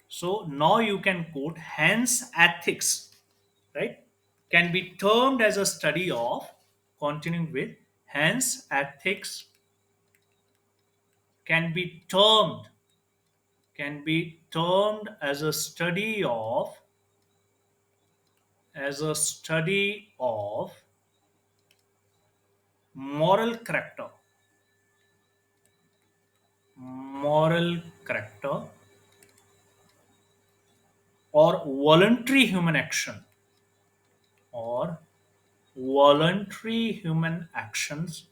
So now you can quote, hence ethics, right, can be termed as a study of, continuing with, hence ethics can be termed, as a study of, as a study of moral character, moral character or voluntary human action, or voluntary human actions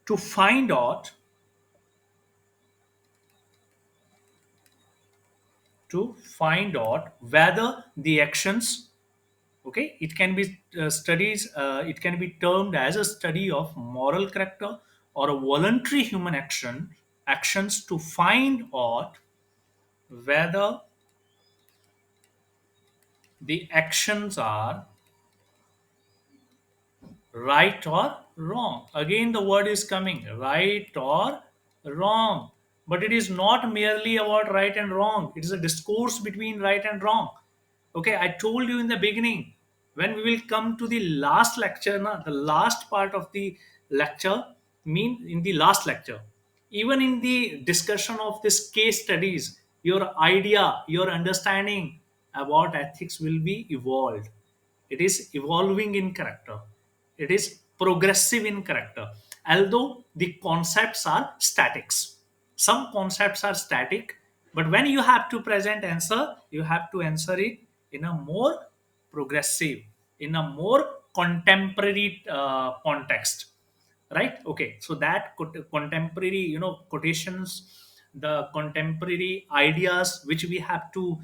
to find out, whether the actions, okay, it can be studies, it can be termed as a study of moral character or a voluntary human actions to find out whether the actions are right or wrong. Again, the word is coming, right or wrong. But it is not merely about right and wrong, it is a discourse between right and wrong. Okay, I told you in the beginning, when we will come to the last lecture, the last part of the lecture, mean in the last lecture, even in the discussion of this case studies, your idea, your understanding about ethics will be evolved. It is evolving in character, it is progressive in character, although the concepts are statics. Some concepts are static, but when you have to present answer, you have to answer it in a more progressive, in a more contemporary context, right? Okay, so that contemporary, quotations, the contemporary ideas which we have to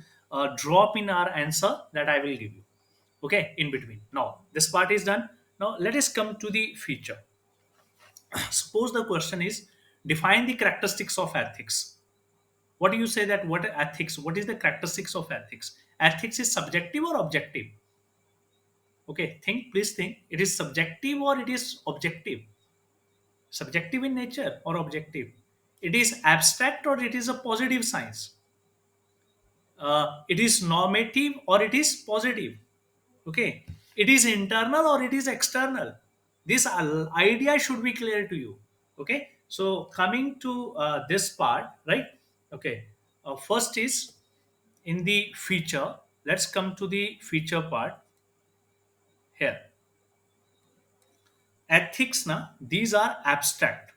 drop in our answer, that I will give you, okay, in between. Now this part is done. Now let us come to the feature. Suppose the question is, define the characteristics of ethics. What do you say, that what ethics, what is the characteristics of ethics? Ethics is subjective or objective? Okay, think, please think, it is subjective or it is objective? Subjective in nature or objective? It is abstract or it is a positive science? It is normative or it is positive? Okay, it is internal or it is external? This idea should be clear to you. Okay, so coming to this part, right? Okay, first is in the feature. Let's come to the feature part here. Ethics, na, these are abstract.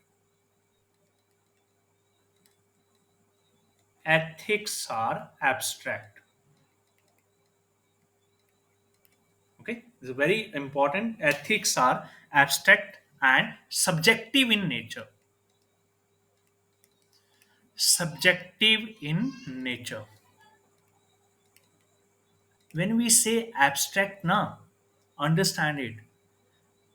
Ethics are abstract. Okay, this is very important. Ethics are abstract and subjective in nature. Subjective in nature. When we say abstract, na, understand it.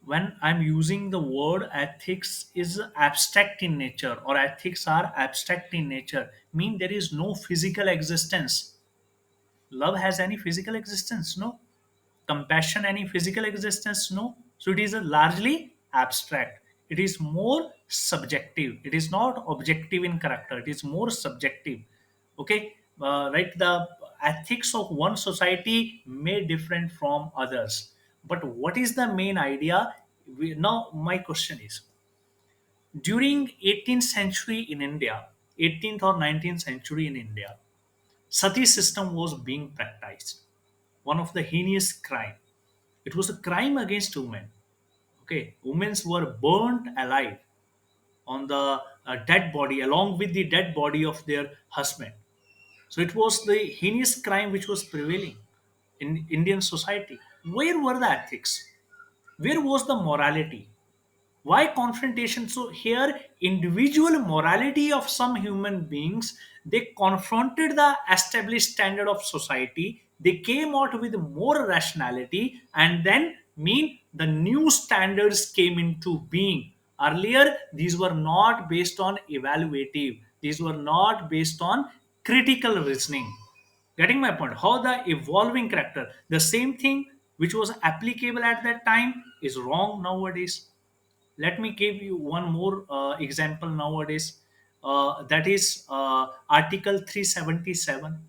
When I'm using the word ethics is abstract in nature, or ethics are abstract in nature, mean there is no physical existence. Love has any physical existence? No. Compassion any physical existence? No. So it is a largely abstract, it is more subjective, it is not objective in character, it is more subjective. Okay, right, the ethics of one society may different from others, but what is the main idea? Now my question is, during 18th century in India, 18th or 19th century in India, sati system was being practiced, one of the heinous crime. It was a crime against women. Okay, women were burnt alive on the dead body, along with the dead body of their husband. So it was the heinous crime which was prevailing in Indian society. Where were the ethics? Where was the morality? Why confrontation? So here, individual morality of some human beings, they confronted the established standard of society, they came out with more rationality, and then mean the new standards came into being. Earlier these were not based on evaluative, these were not based on critical reasoning. Getting my point? How the evolving character, the same thing which was applicable at that time is wrong nowadays. Let me give you one more example nowadays. That is Article 377.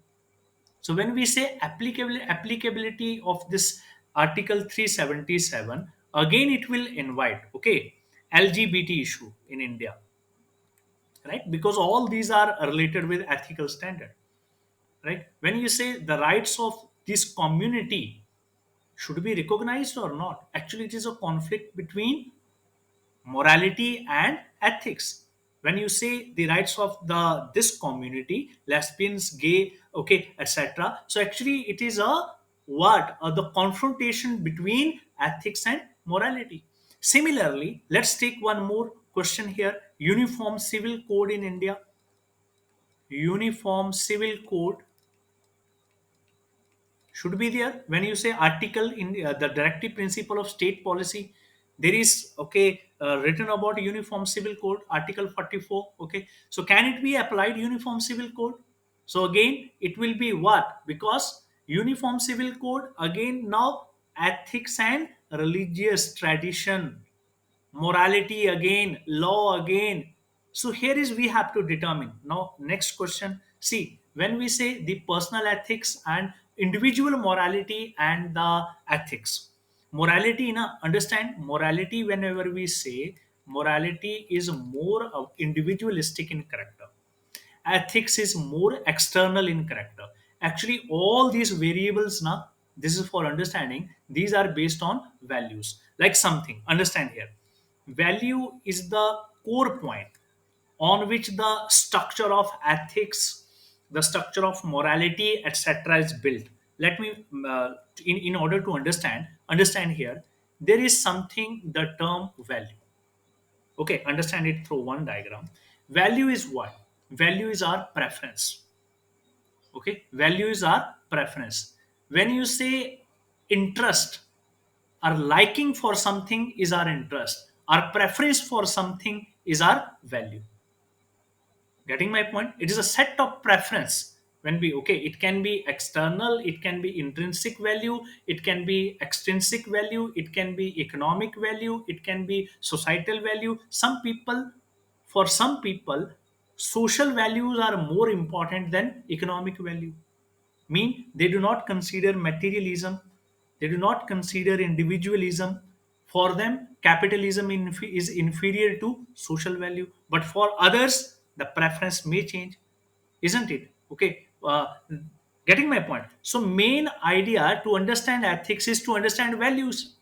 So when we say applicability of this Article 377, again it will invite, okay, LGBT issue in India, right? Because all these are related with ethical standard, right? When you say the rights of this community should be recognized or not, actually it is a conflict between morality and ethics. When you say the rights of the this community, lesbians, gay, okay, etc., so actually it is a what, the confrontation between ethics and morality. Similarly, let's take one more question here. Uniform civil code in India. Uniform civil code should be there. When you say article in the directive principle of state policy, there is, okay, written about uniform civil code, article 44, okay, so can it be applied uniform civil code? So again it will be what, because uniform civil code, again now ethics and religious tradition, morality again, law again. So here is we have to determine. Now next question, see, when we say the personal ethics and individual morality and the ethics, morality, understand morality, whenever we say morality is more of individualistic in character, ethics is more external in character. Actually all these variables now, this is for understanding, these are based on values. Like something, understand here, value is the core point on which the structure of ethics, the structure of morality, etc., is built. Let me in order to understand here, there is something, the term value. Okay, understand it through one diagram. Value is what? Value is our preference. Okay, value is our preference. When you say interest, our liking for something is our interest, our preference for something is our value. Getting my point? It is a set of preference. When we, okay, it can be external, it can be intrinsic value, it can be extrinsic value, it can be economic value, it can be societal value. Some people, for some people, social values are more important than economic value. Mean they do not consider materialism, they do not consider individualism. For them capitalism is inferior to social value, but for others the preference may change, isn't it? Okay, getting my point? So main idea to understand ethics is to understand values.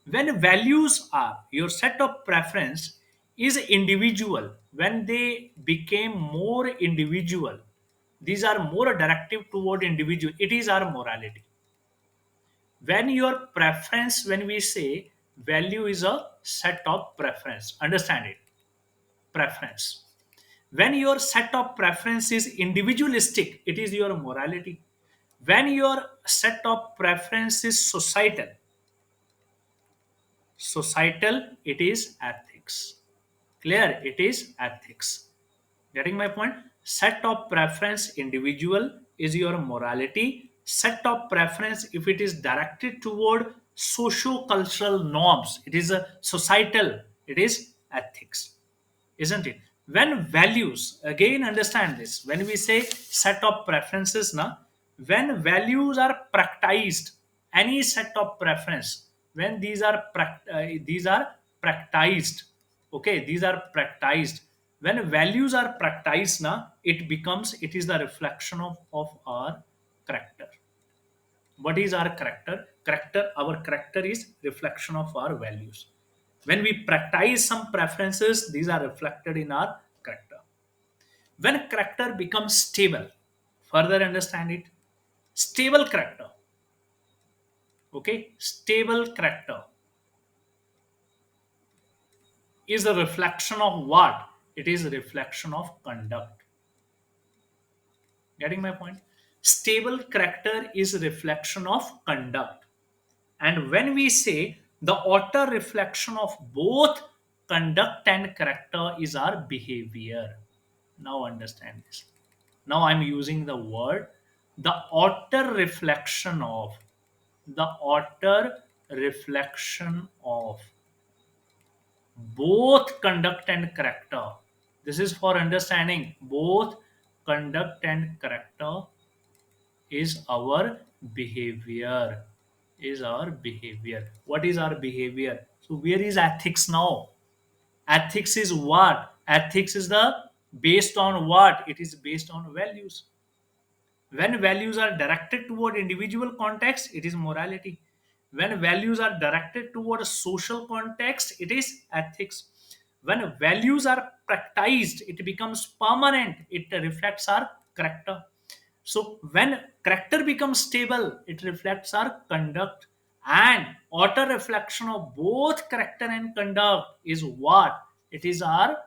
When values are your set of preference is individual, when they became more individual, these are more directive toward individual, it is our morality. When your preference, when we say value is a set of preference, understand it, preference. When your set of preference is individualistic, it is your morality. When your set of preference is societal, it is ethics. Clear? It is ethics. Getting my point? Set of preference individual is your morality. Set of preference, if it is directed toward socio-cultural norms, it is a societal, it is ethics, isn't it? When values, again understand this, when we say set of preferences now, when values are practiced, any set of preference, when these are practiced, okay, these are practiced, when values are practiced now, it becomes, it is the reflection of our character. What is our character? Character, our character is reflection of our values. When we practice some preferences, these are reflected in our character. When character becomes stable, further understand it, stable character, okay, stable character, is a reflection of what? It is a reflection of conduct. Getting my point? Stable character is a reflection of conduct. And when we say the outer reflection of both conduct and character is our behavior. Now understand this. Now I'm using the word the outer reflection of, the outer reflection of both conduct and character. This is for understanding both conduct and character is our behavior. Is our behavior. What is our behavior? So where is ethics now? Ethics is what? Ethics is the based on what? It is based on values. When values are directed toward individual context, it is morality. When values are directed toward a social context, it is ethics. When values are practiced, it becomes permanent. It reflects our character. So when character becomes stable, it reflects our conduct. And outer reflection of both character and conduct is what? It is our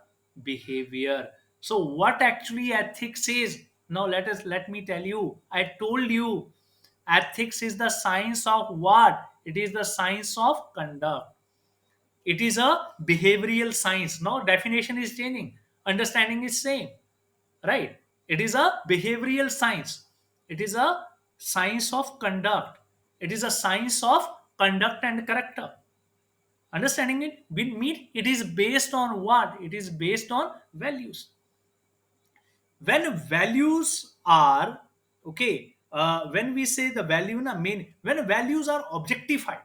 behavior. So what actually ethics is? Now let me tell you. I told you ethics is the science of what? It is the science of conduct. It is a behavioral science. Now definition is changing. Understanding is same, right? It is a behavioral science. It is a science of conduct. It is a science of conduct and character. Understanding it will mean it is based on what? It is based on values. When values are okay, when we say the value na mean, when values are objectified,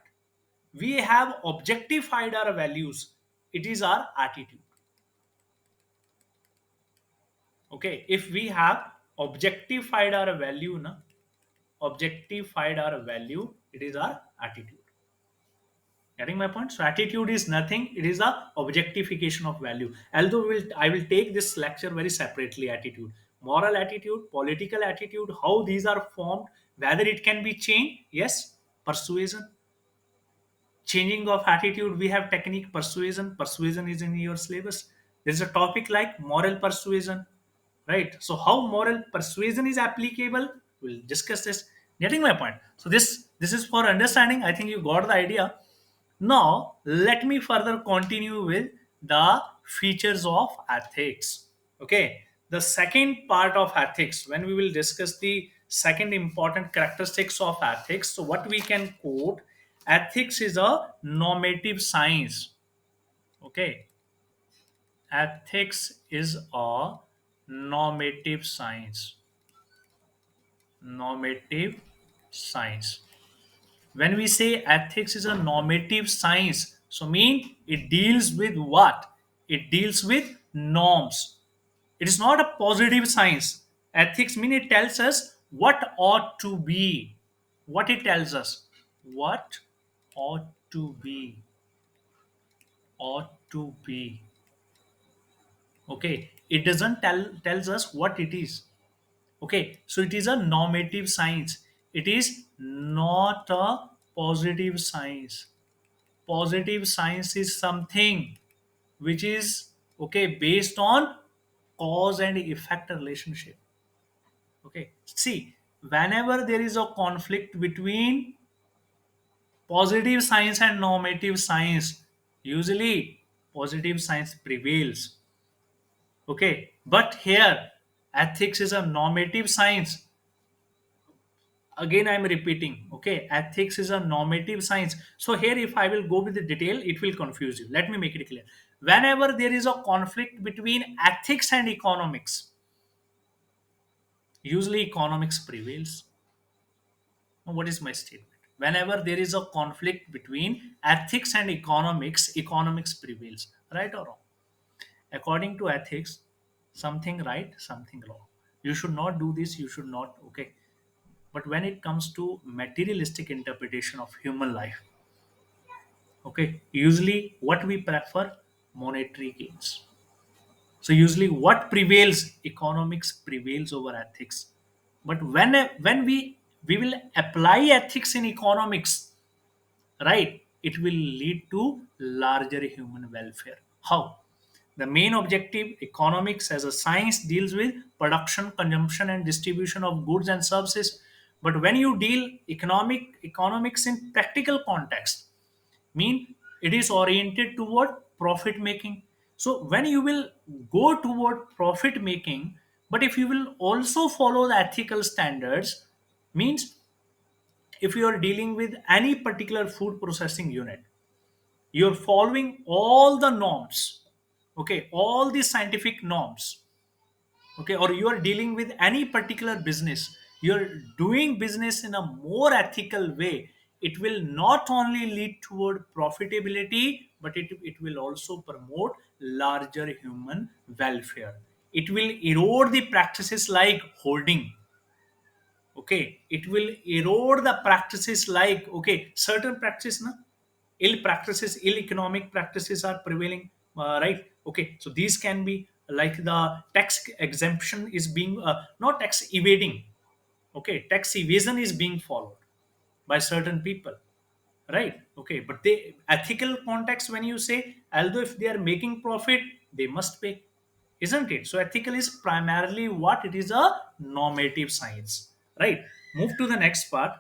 we have objectified our values. It is our attitude. Okay, if we have objectified our value na, objectified our value, it is our attitude. Getting my point? So attitude is nothing, it is a objectification of value. Although I will take this lecture very separately. Attitude, moral attitude, political attitude, how these are formed, whether it can be changed. Yes, persuasion, changing of attitude, we have technique persuasion. Persuasion is in your syllabus. There's a topic like moral persuasion, right? So how moral persuasion is applicable, we'll discuss this. Getting my point? So this is for understanding. I think you got the idea. Now let me further continue with the features of ethics. Okay, the second part of ethics, when we will discuss the second important characteristics of ethics, so what we can quote: ethics is a normative science. Okay, ethics is a normative science. Normative science. When we say ethics is a normative science, so mean it deals with what? It deals with norms. It is not a positive science. Ethics mean it tells us what ought to be. What it tells us. What ought to be. Ought to be. Okay. It doesn't tells us what it is. Okay, so it is a normative science. It is not a positive science. Positive science is something which is okay based on cause and effect relationship. Okay, see, whenever there is a conflict between positive science and normative science, usually positive science prevails. Okay, but here ethics is a normative science. Again I'm repeating, okay, ethics is a normative science. So here if I will go with the detail, it will confuse you. Let me make it clear. Whenever there is a conflict between ethics and economics, usually economics prevails. Now, what is my statement? Whenever there is a conflict between ethics and economics, economics prevails. Right or wrong? According to ethics, something right, something wrong. You should not do this, you should not, okay. But when it comes to materialistic interpretation of human life, okay, usually what we prefer, monetary gains. So usually what prevails, economics prevails over ethics. But when we will apply ethics in economics, right, it will lead to larger human welfare. How? The main objective, economics as a science, deals with production, consumption, and distribution of goods and services. But when you deal economics in practical context, mean it is oriented toward profit making. So when you will go toward profit making, but if you will also follow the ethical standards, means if you are dealing with any particular food processing unit, you're following all the norms, okay, all the scientific norms, okay, or you are dealing with any particular business, you're doing business in a more ethical way, it will not only lead toward profitability, but it will also promote larger human welfare. It will erode the practices like hoarding, okay, it will erode the practices like, okay, certain practices na, ill practices, ill economic practices are prevailing, right? Okay, so these can be like the tax exemption is being not tax evading, okay, tax evasion is being followed by certain people, right? Okay, but they ethical context, when you say, although if they are making profit, they must pay, isn't it? So ethical is primarily what it is, a normative science, right? Move to the next part.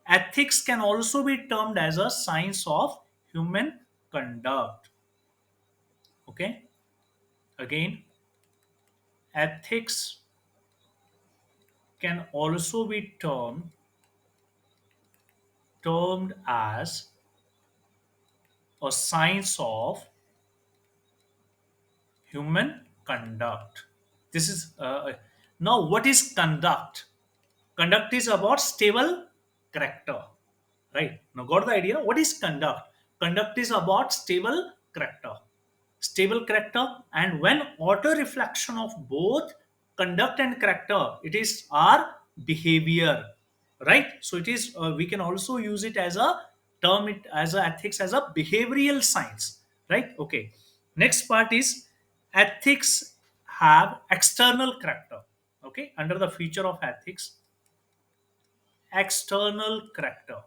Ethics can also be termed as a science of human conduct, okay. Again, ethics can also be termed as a science of human conduct. This is now what is conduct? Conduct is about stable character, right? Now got the idea? What is conduct? Conduct is about stable character, and when auto reflection of both conduct and character, it is our behavior, right? So it is we can also use it as a term, it as a ethics as a behavioral science, right? Okay, next part is ethics have external character, okay, under the feature of ethics, external character,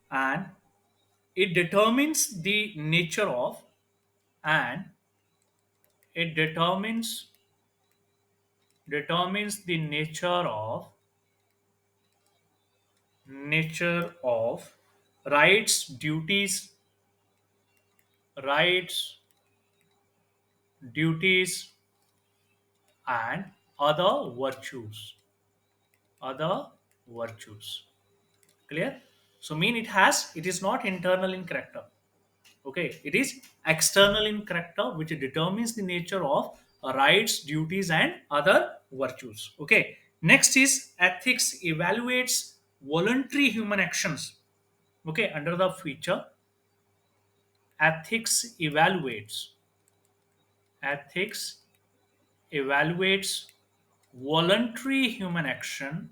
and it determines the nature of, and it determines the nature of rights, rights duties and other virtues. Clear? So mean it is not internal in character, okay, it is external in character, which determines the nature of rights, duties and other virtues, okay. Next is ethics evaluates voluntary human actions, okay, under the feature ethics ethics evaluates voluntary human action,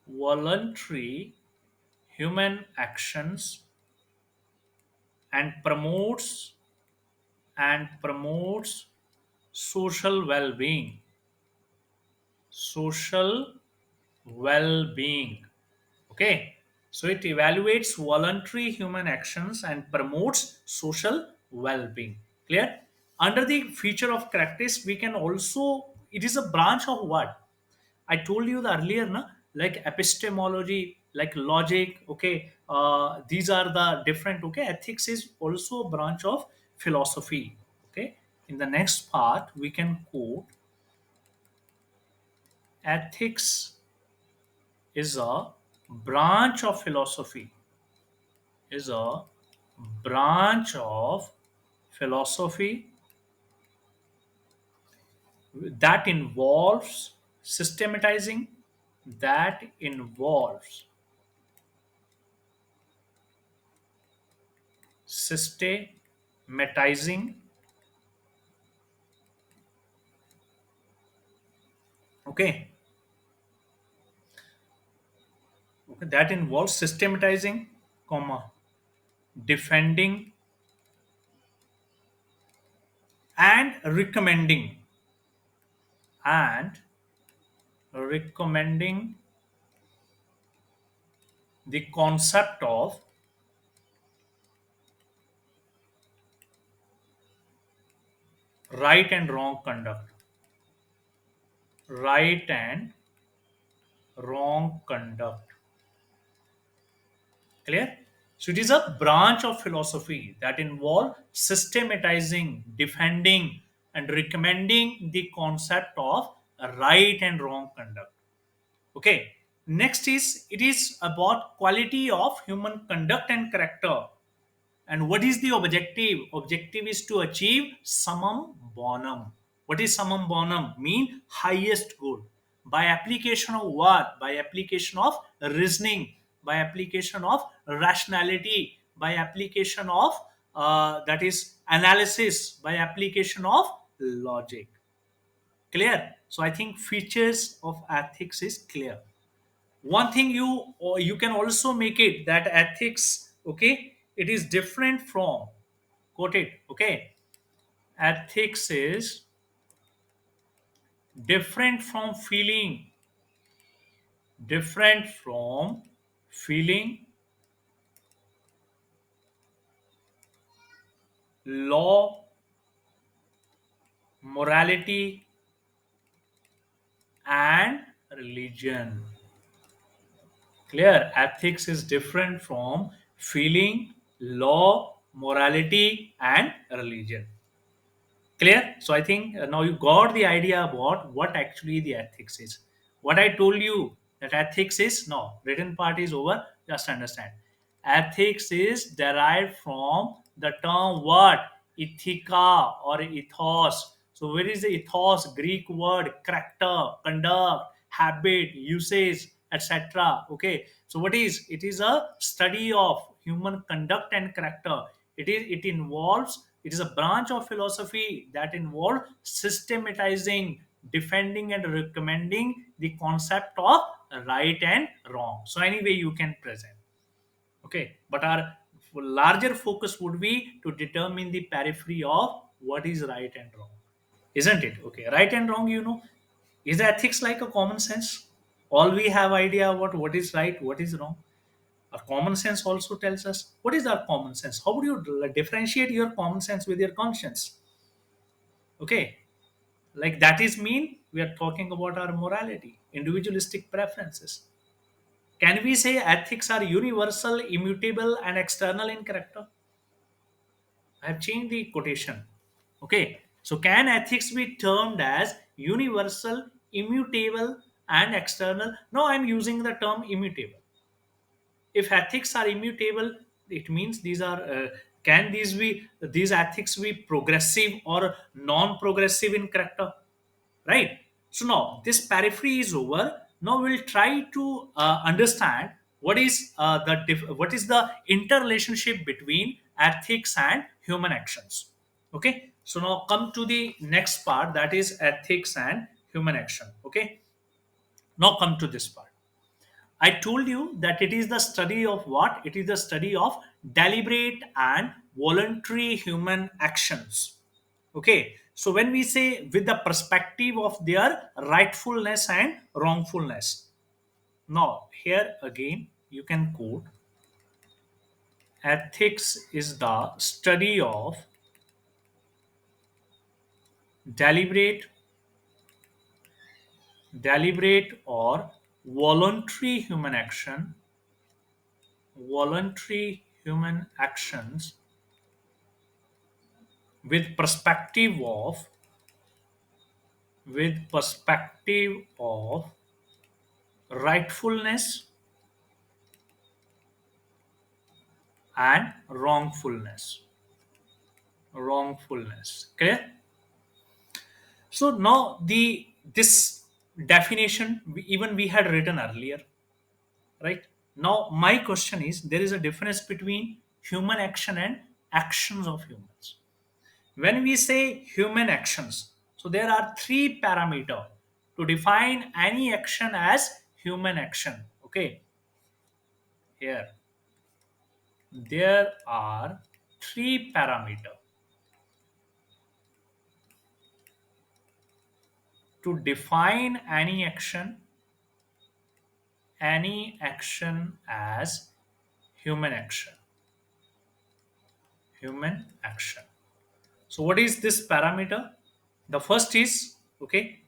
voluntary human actions, and promotes social well-being, social well-being, okay. So it evaluates voluntary human actions and promotes social well-being. Clear? Under the feature of characteristics, we can also, it is a branch of what I told you the earlier, na, like epistemology, like logic, okay. These are the different, okay. Ethics is also a branch of philosophy, okay. In the next part, we can quote ethics is a branch of philosophy, is a branch of philosophy that involves systematizing, that involves systematizing, okay. Okay, that involves systematizing, comma, defending and and recommending the concept of right and wrong conduct. Right and wrong conduct. Clear? So it is a branch of philosophy that involve systematizing, defending, and recommending the concept of right and wrong conduct. Okay. Next is it is about quality of human conduct and character. And what is the objective? Objective is to achieve summum bonum. What is summum bonum? Mean highest good. By application of what? By application of reasoning, by application of rationality, by application of that is analysis, by application of logic. Clear? So I think features of ethics is clear. One thing you, or you can also make it that ethics, okay, it is different from, quote it, okay, ethics is different from feeling, different from feeling, law, morality, and religion. Clear? Ethics is different from feeling, law, morality, and religion. Clear? So I think now you got the idea about what actually the ethics is. What I told you that ethics is, no, written part is over. Just understand. Ethics is derived from the term what? Ethica or ethos. So where is the ethos? Greek word, character, conduct, habit, usage, etc. Okay. So what is? It is a study of human conduct and character. It involves, it is a branch of philosophy that involves systematizing, defending, and recommending the concept of right and wrong. So anyway, you can present. Okay, but our larger focus would be to determine the periphery of what is right and wrong, isn't it? Okay, right and wrong, is ethics like a common sense? All we have idea about what is right, what is wrong. Our common sense also tells us what is our common sense. How would you differentiate your common sense with your conscience? Okay, like that is mean we are talking about our morality, individualistic preferences. Can we say ethics are universal, immutable, and external in character? I have changed the quotation. Okay, so can ethics be termed as universal, immutable, and external? No, I'm using the term immutable. If ethics are immutable, it means these are can these ethics be progressive or non-progressive in character, right? So now this periphery is over. Now we'll try to understand what is the interrelationship between ethics and human actions. Okay, so now come to the next part, that is ethics and human action. Okay, now come to this part. I told you that it is the study of what? It is the study of deliberate and voluntary human actions. Okay. So when we say with the perspective of their rightfulness and wrongfulness. Now, here again, you can quote ethics is the study of deliberate, deliberate or voluntary human action, voluntary human actions with perspective of, with perspective of rightfulness and wrongfulness, wrongfulness. Okay, so now the this definition even we had written earlier, right? Now my question is, there is a difference between human action and actions of humans. When we say human actions, so there are three parameter to define any action as human action. Okay, here there are three parameter to define any action any action as human action. Human action. So what is this parameter? The first is, okay,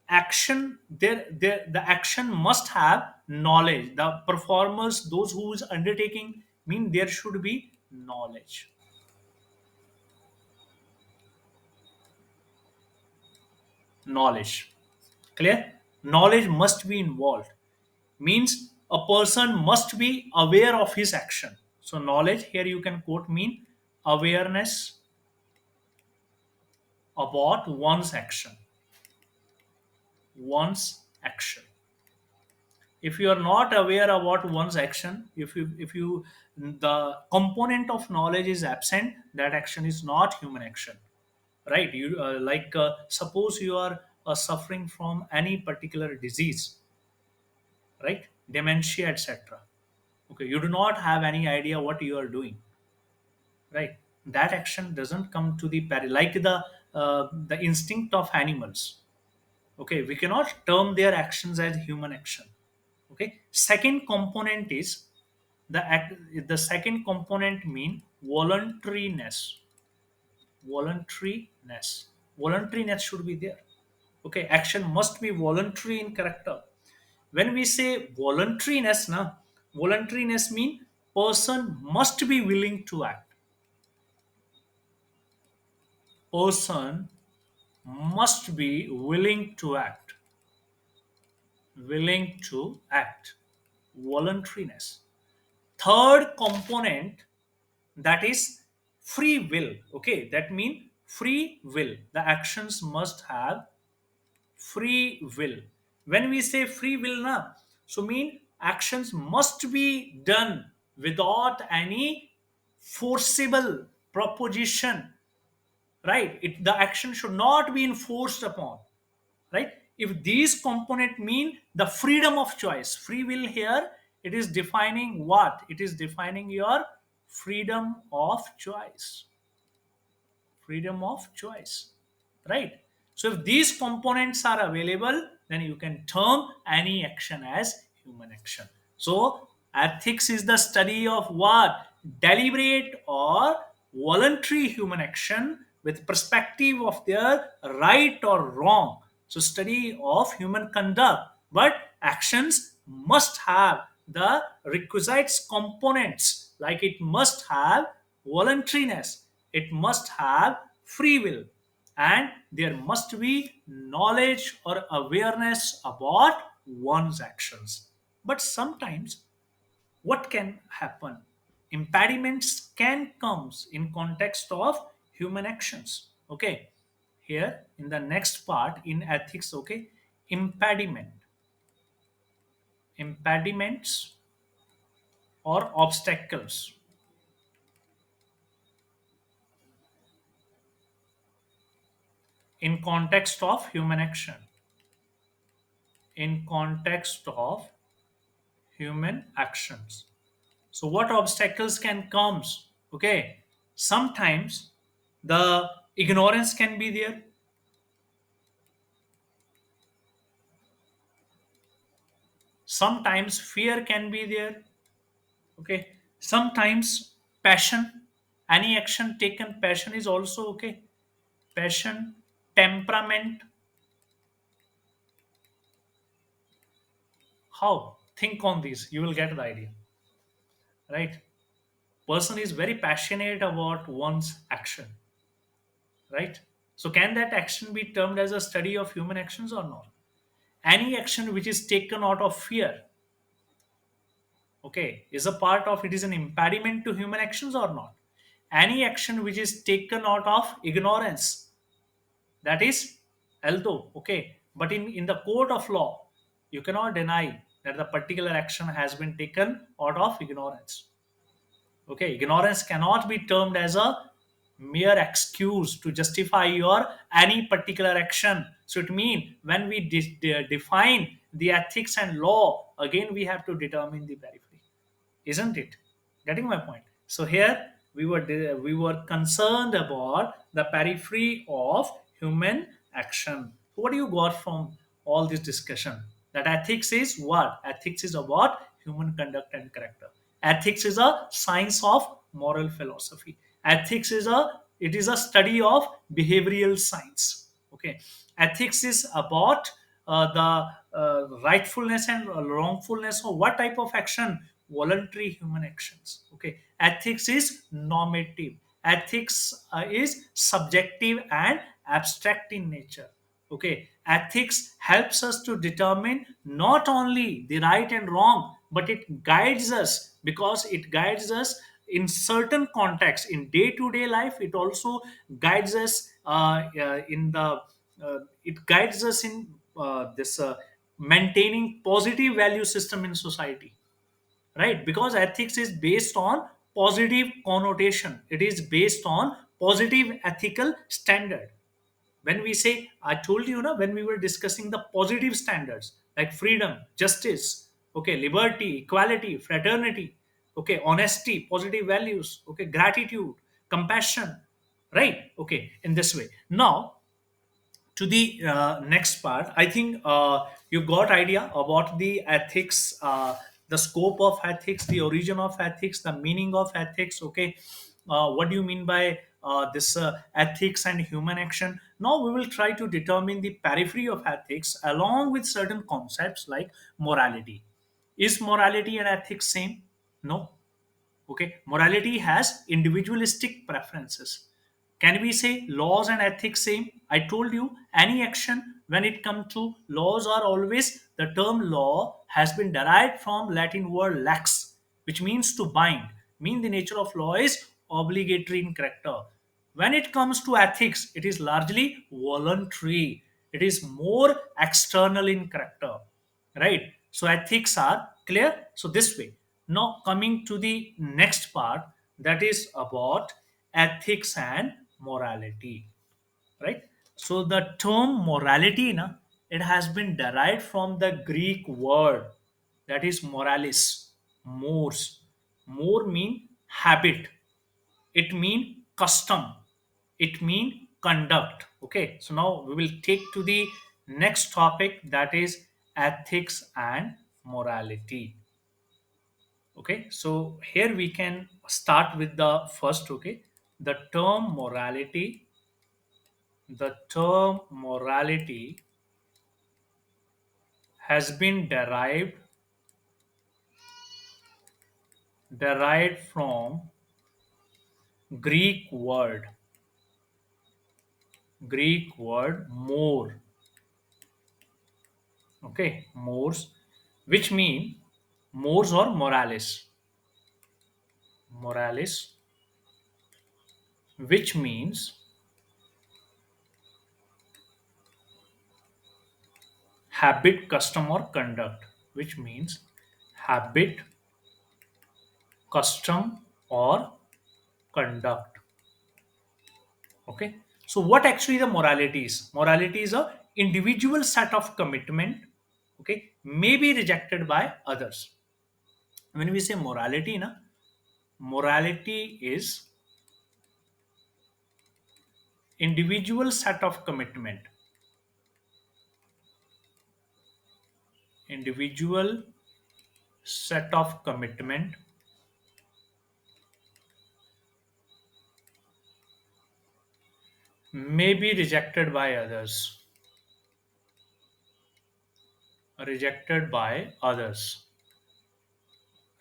action. There the action must have knowledge. The performers, those who is undertaking, mean there should be knowledge. Knowledge. Clear? Knowledge must be involved. Means a person must be aware of his action. So knowledge here you can quote mean awareness about one's action. One's action. If you are not aware about one's action, if you the component of knowledge is absent, that action is not human action, right? You suppose you are suffering from any particular disease, right? Dementia, etc. Okay, you do not have any idea what you are doing, right? That action doesn't come to the like the instinct of animals. Okay, we cannot term their actions as human action. Okay, second component is the second component mean voluntariness. Voluntariness should be there. Okay, action must be voluntary in character. When we say voluntariness, na, voluntariness mean person must be willing to act. Person must be willing to act. Willing to act. Voluntariness. Third component, that is free will. Okay, that means free will. The actions must have free will. When we say free will, na, so mean actions must be done without any forcible proposition, right? The action should not be enforced upon, right? If these component mean the freedom of choice, free will here, it is defining what? It is defining your freedom of choice. Freedom of choice, right? So if these components are available, then you can term any action as human action. So ethics is the study of what? Deliberate or voluntary human action with perspective of their right or wrong. So study of human conduct, but actions must have the requisite components, like it must have voluntariness, it must have free will, and there must be knowledge or awareness about one's actions. But sometimes what can happen? Impediments can comes in context of human actions. Okay, here in the next part in ethics, okay, impediments or obstacles in context of human action. In context of human actions. So what obstacles can comes? Okay, sometimes the ignorance can be there. Sometimes fear can be there. Okay, sometimes passion. Any action taken, passion is also okay. Passion, temperament. How? Think on these. You will get the idea, right? Person is very passionate about one's action, right? So can that action be termed as a study of human actions or not? Any action which is taken out of fear, okay, is a part of it, is an impediment to human actions or not? Any action which is taken out of ignorance, that is, although okay, but in the court of law, you cannot deny that the particular action has been taken out of ignorance. Okay, ignorance cannot be termed as a mere excuse to justify your any particular action. So it means when we define the ethics and law, again we have to determine the periphery, isn't it? Getting my point? So here we were concerned about the periphery of human action. What do you got from all this discussion? That ethics is what? Ethics is about human conduct and character. Ethics is a science of moral philosophy. Ethics is a, it is a study of behavioral science. Okay, ethics is about the rightfulness and wrongfulness of what type of action, voluntary human actions. Okay, ethics is normative. Ethics is subjective and abstract in nature. Okay, ethics helps us to determine not only the right and wrong, but it guides us, because it guides us in certain contexts in day to day life. It also guides us in the it guides us in this maintaining positive value system in society, right? Because ethics is based on positive connotation, it is based on positive ethical standard. When we say, I told you, when we were discussing the positive standards like freedom, justice, okay, liberty, equality, fraternity, okay, honesty, positive values, okay, gratitude, compassion, right? Okay, in this way. Now to the next part, I think you got idea about the ethics, the scope of ethics, the origin of ethics, the meaning of ethics. Okay, what do you mean by this ethics and human action? Now we will try to determine the periphery of ethics along with certain concepts like morality. Is morality and ethics same? No. Okay, morality has individualistic preferences. Can we say laws and ethics same? I told you any action when it comes to laws are always, the term law has been derived from Latin word lex, which means to bind. Mean the nature of law is obligatory in character. When it comes to ethics, it is largely voluntary. It is more external in character, right? So ethics are clear. So this way. Now coming to the next part, that is about ethics and morality, right? So the term morality, it has been derived from the Greek word that is moralis, mores. More mean habit, it mean custom, it mean conduct. Okay, so now we will take to the next topic, that is ethics and morality. Okay, so here we can start with the first. Okay, the term morality, the term morality has been derived from greek word more. Okay, mores, which mean mores or moralis, which means habit, custom, or conduct, which means habit, custom, or conduct. Okay, so what actually the morality is? Morality is a individual set of commitment, okay, may be rejected by others. When we say morality, morality is individual set of commitment, individual set of commitment may be rejected by others, rejected by others,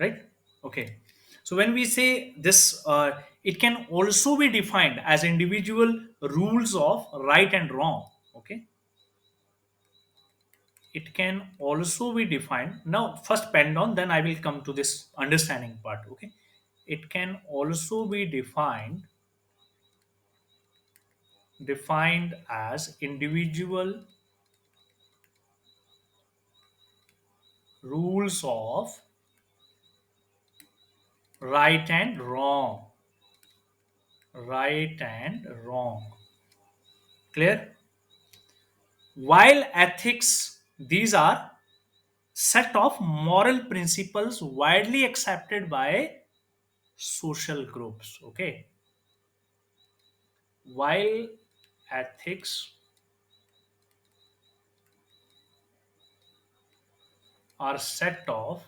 right? Okay, so when we say this, it can also be defined as individual rules of right and wrong. Okay, it can also be defined. Now first pen down, then I will come to this understanding part. Okay, it can also be defined as individual rules of right and wrong, right and wrong. Clear? While ethics, these are set of moral principles widely accepted by social groups. Okay, while ethics are set of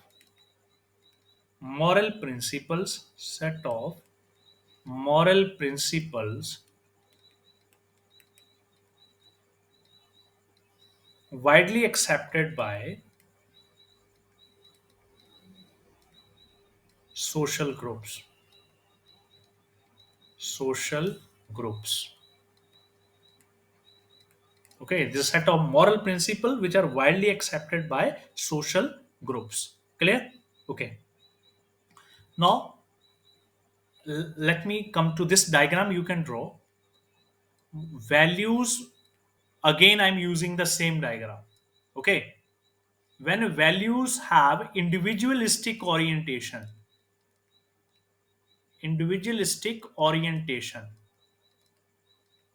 moral principles widely accepted by social groups. Social groups. Okay, this set of moral principles which are widely accepted by social groups. Clear? Okay. Now let me come to this diagram. You can draw values. Again, I'm using the same diagram. Okay. When values have individualistic orientation,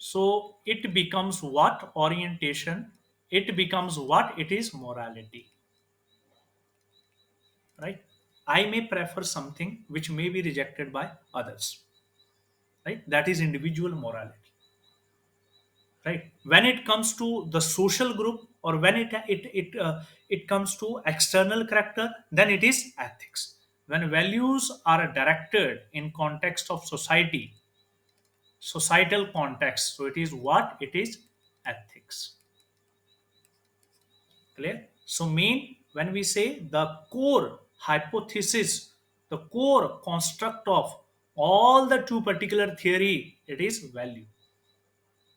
so it becomes what orientation? It becomes what? It is morality, right? I may prefer something which may be rejected by others, right? That is individual morality, right? When it comes to the social group, or when it comes to external character, then it is ethics. When values are directed in context of societal context, so it is what? It is ethics. Clear? So mean, when we say the core hypothesis, the core construct of all the two particular theory, it is value,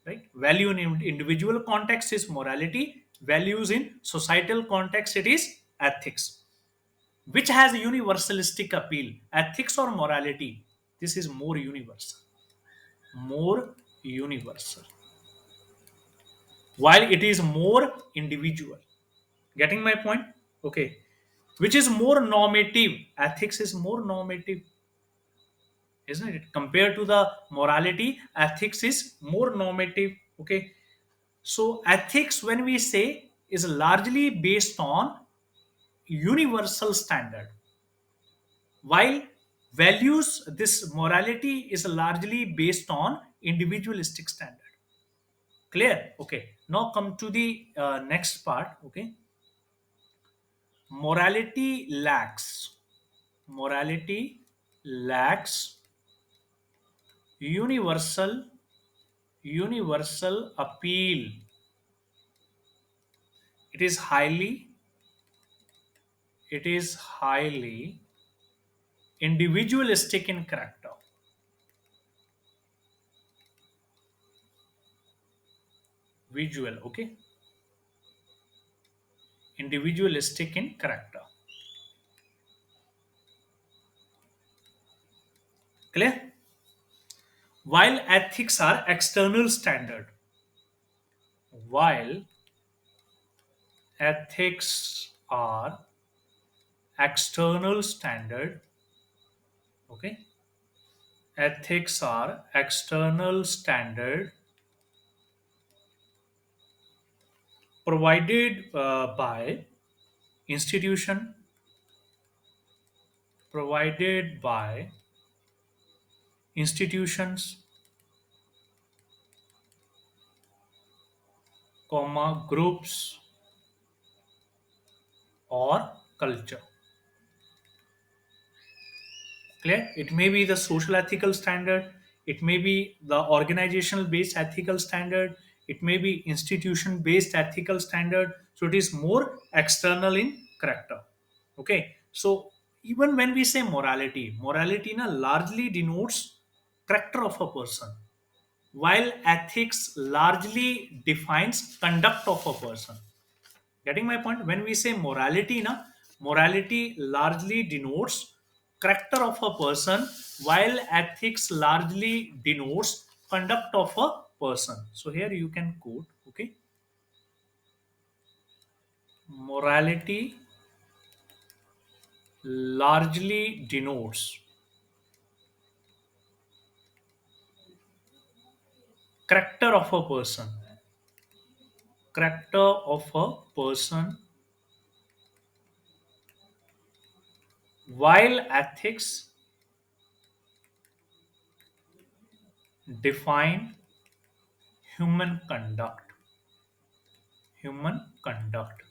right? Value in individual context is morality. Values in societal context, it is ethics. Which has a universalistic appeal, ethics or morality? This is more universal, more universal, while it is more individual. Getting my point? Okay. Which is more normative? Ethics is more normative, isn't it? Compared to the morality, ethics is more normative. Okay. So ethics, when we say, is largely based on universal standard, while values, this morality, is largely based on individualistic standard. Clear? Okay. Now come to the next part. Okay. Morality lacks. Morality lacks universal appeal. It is highly individualistic in character. Visual. Okay. Individualistic in character. Clear? While ethics are external standard. While ethics are external standard. Okay. Ethics are external standard provided by institution, provided by institutions, comma, groups, or culture. Clear? It may be the social ethical standard, it may be the organizational based ethical standard, it may be institution based ethical standard. So it is more external in character. Okay. So even when we say morality, morality na largely denotes character of a person, while ethics largely defines conduct of a person. Getting my point? When we say morality, na morality largely denotes character of a person, while ethics largely denotes conduct of a person. So here you can quote. Okay. Morality largely denotes character of a person, character of a person, while ethics define human conduct. Human conduct.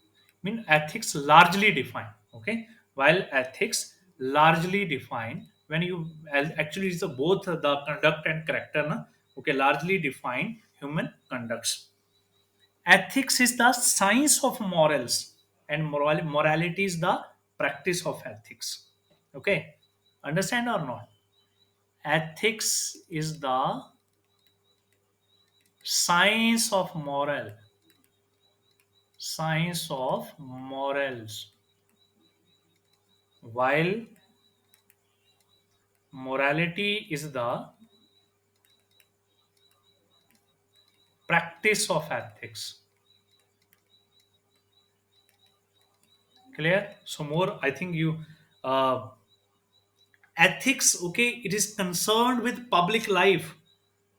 mean ethics largely define, okay, while ethics largely define, when you actually it's both the conduct and character na? Okay, largely define human conducts. Ethics is the science of morals, and morality is the practice of ethics. Okay, understand or not? Ethics is the science of moral, science of morals, while morality is the practice of ethics. Clear? So more, I think you uh, ethics, okay, it is concerned with public life,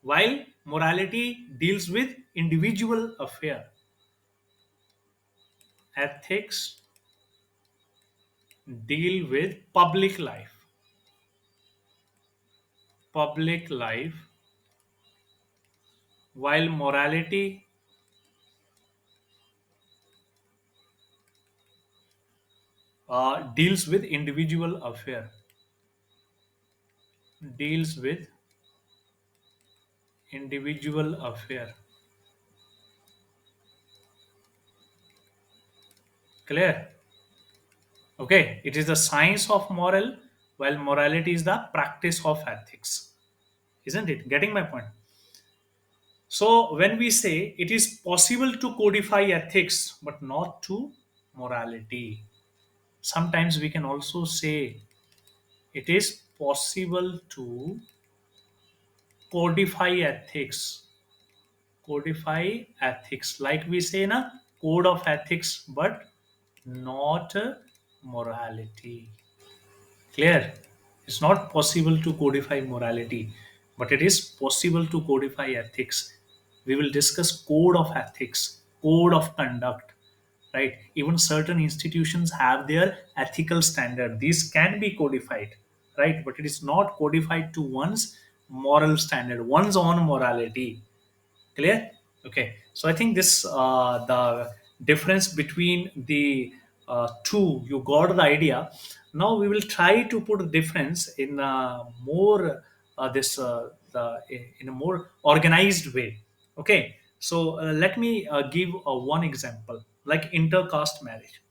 while morality deals with individual affair. Ethics deal with public life, while morality deals with individual affair, deals with individual affair. Clear? Okay, it is the science of moral, while morality is the practice of ethics. Isn't it? Getting my point? So, when we say it is possible to codify ethics but not to morality, sometimes we can also say it is possible to codify ethics. Codify ethics, like we say, na code of ethics, but not morality. Clear? It's not possible to codify morality, but it is possible to codify ethics. We will discuss code of ethics, code of conduct, right? Even certain institutions have their ethical standard. These can be codified, right? But it is not codified to one's moral standard, one's own morality. Clear? Okay. So I think this the difference between the two, you got the idea. Now we will try to put a difference in more this the in a more organized way. Okay. So let me give one example, like intercaste marriage,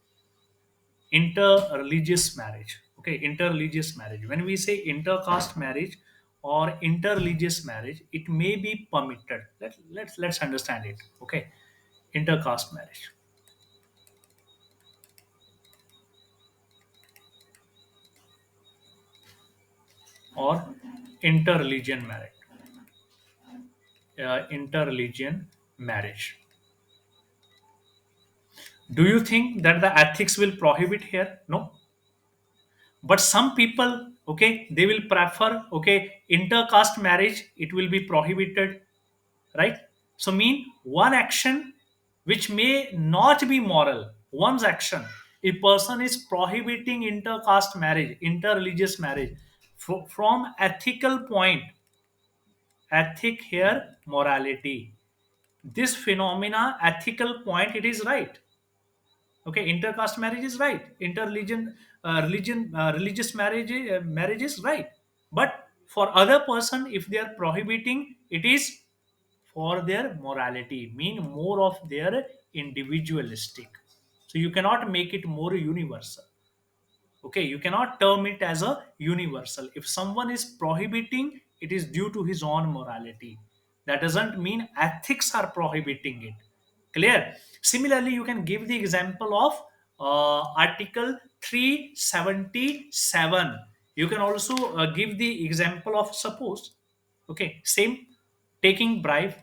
interreligious marriage. Okay, interreligious marriage, when we say intercaste marriage or interreligious marriage, it may be permitted. Let's understand it. Okay, intercaste marriage or interreligion marriage, interreligion marriage. Do you think that the ethics will prohibit here? No, but some people, okay, they will prefer, okay, intercaste marriage, it will be prohibited, right? So mean one action which may not be moral, one's action, a person is prohibiting intercaste marriage, interreligious marriage, from ethical point, ethic here morality, this phenomena ethical point, it is right. Okay, intercaste marriage is right, interreligion religious marriage is right, but for other person, if they are prohibiting, it is for their morality, mean more of their individualistic. So you cannot make it more universal. Okay, you cannot term it as a universal. If someone is prohibiting, it is due to his own morality. That doesn't mean ethics are prohibiting it. Clear? Similarly, you can give the example of article 377. You can also give the example of, suppose, okay, same, taking bribe,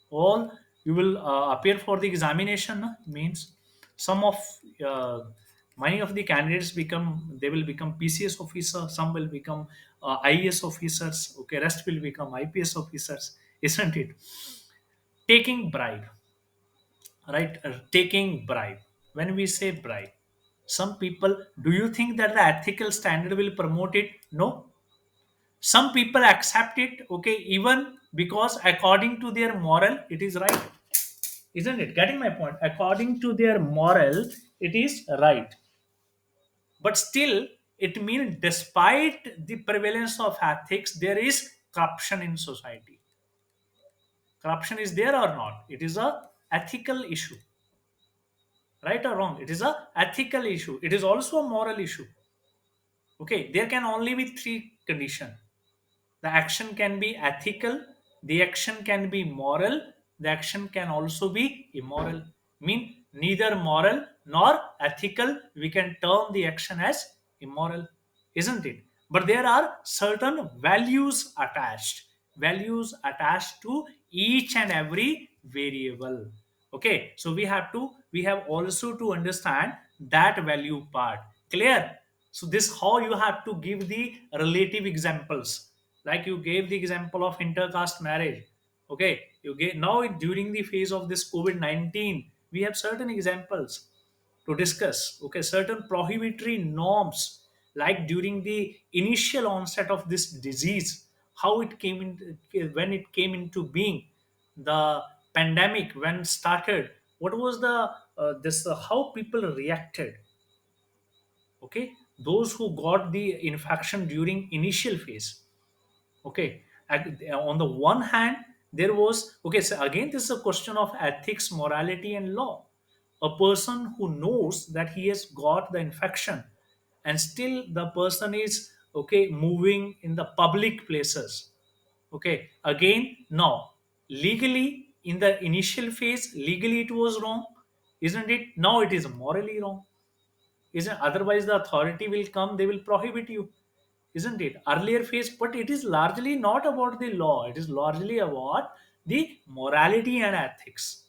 all, you will appear for the examination, means some of uh, many of the candidates become, they will become PCS officer, some will become IAS officers, okay, rest will become IPS officers, isn't it? Taking bribe, right? Taking bribe, when we say bribe, some people, do you think that the ethical standard will promote it? No, some people accept it, okay, even because according to their moral it is right. Isn't it? Getting my point? According to their moral, it is right. But still, it means despite the prevalence of ethics, there is corruption in society. Corruption is there or not? It is a ethical issue, right or wrong? It is a ethical issue. It is also a moral issue. Okay, there can only be three conditions. The action can be ethical, the action can be moral, the action can also be immoral. Mean neither moral nor ethical, we can term the action as immoral, isn't it? But there are certain values attached to each and every variable. Okay, so we have also to understand that value part. Clear? So this how you have to give the relative examples, like you gave the example of intercaste marriage. Okay, you gave now during the phase of this COVID-19, we have certain examples to discuss. Okay, certain prohibitory norms, like during the initial onset of this disease, how it came in, when it came into being, the pandemic when started, what was the this how people reacted. Okay, those who got the infection during initial phase. Okay, on the one hand, there was, okay, so again this is a question of ethics, morality and law. A person who knows that he has got the infection and still the person is, okay, moving in the public places. Okay, again, now legally in the initial phase, legally it was wrong, isn't it? Now it is morally wrong, isn't? Otherwise the authority will come, they will prohibit you, isn't it? Earlier phase, but it is largely not about the law, it is largely about the morality and ethics,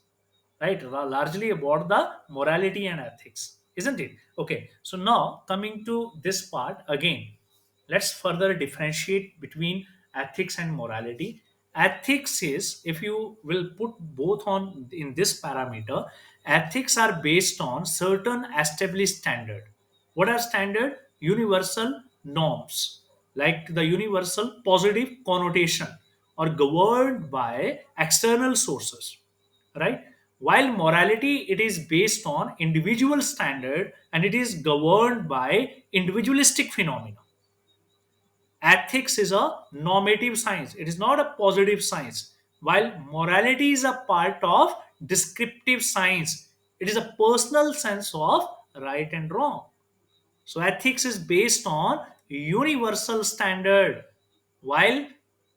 right? Largely about the morality and ethics, isn't it? Okay, so now coming to this part again, let's further differentiate between ethics and morality. Ethics is, if you will put both on in this parameter, ethics are based on certain established standard. What are standard? Universal norms, like the universal positive connotation, are governed by external sources, right? While morality, it is based on individual standard and it is governed by individualistic phenomena. Ethics is a normative science, it is not a positive science, while morality is a part of descriptive science. It is a personal sense of right and wrong. So ethics is based on universal standard, while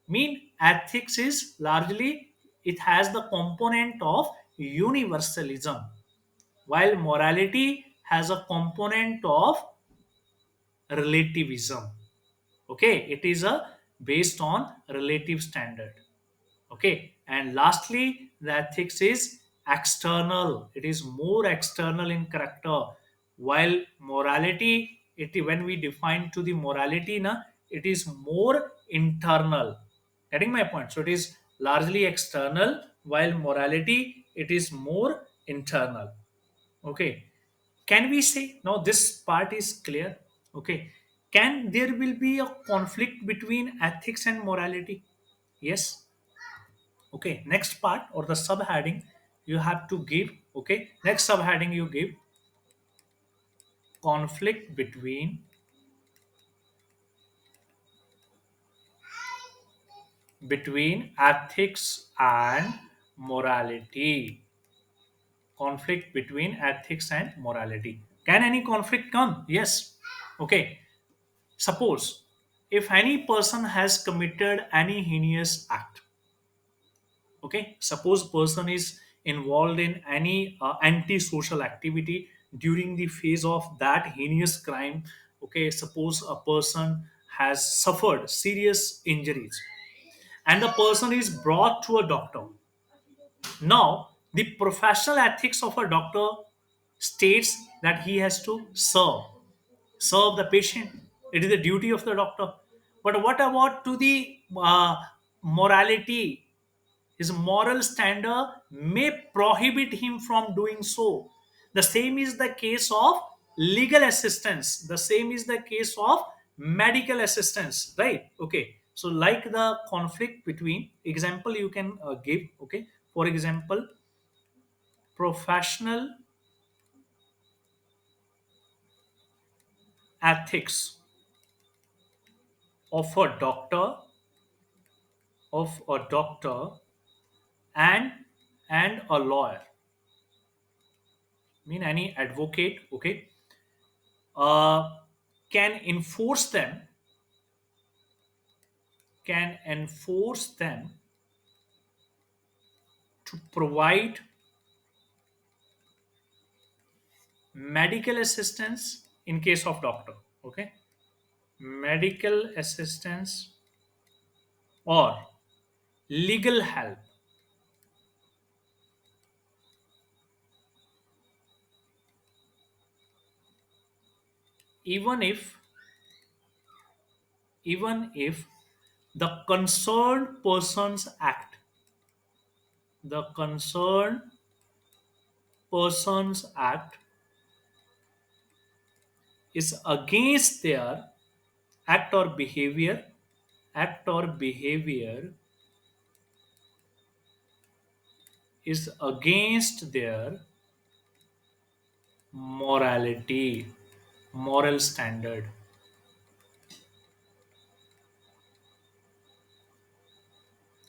mean ethics is largely, it has the component of universalism, while morality has a component of relativism. Okay, it is a based on relative standard. Okay, and lastly the ethics is external, it is more external in character, while morality, it when we define to the morality na, it is more internal. Getting my point? So it is largely external, while morality, it is more internal. Okay, can we say now this part is clear? Okay, can there will be a conflict between ethics and morality? Yes. Okay, next part or the subheading you have to give. Okay, next subheading you give conflict between ethics and morality. Conflict between ethics and morality. Can any conflict come? Yes. Okay, suppose if any person has committed any heinous act. Okay, suppose person is involved in any anti-social activity during the phase of that heinous crime. Okay, suppose a person has suffered serious injuries and the person is brought to a doctor. Now the professional ethics of a doctor states that he has to serve the patient. It is the duty of the doctor. But what about to the morality? His moral standard may prohibit him from doing so. The same is the case of legal assistance, the same is the case of medical assistance, right? Okay, so like the conflict between, example you can give. Okay, for example, professional ethics of a doctor of a doctor and a lawyer, mean any advocate, okay, uh, can enforce them, can enforce them to provide medical assistance in case of doctor, okay, medical assistance or legal help, even if even if the concerned persons act, the concerned persons act is against their act or behavior, act or behavior is against their morality, moral standard,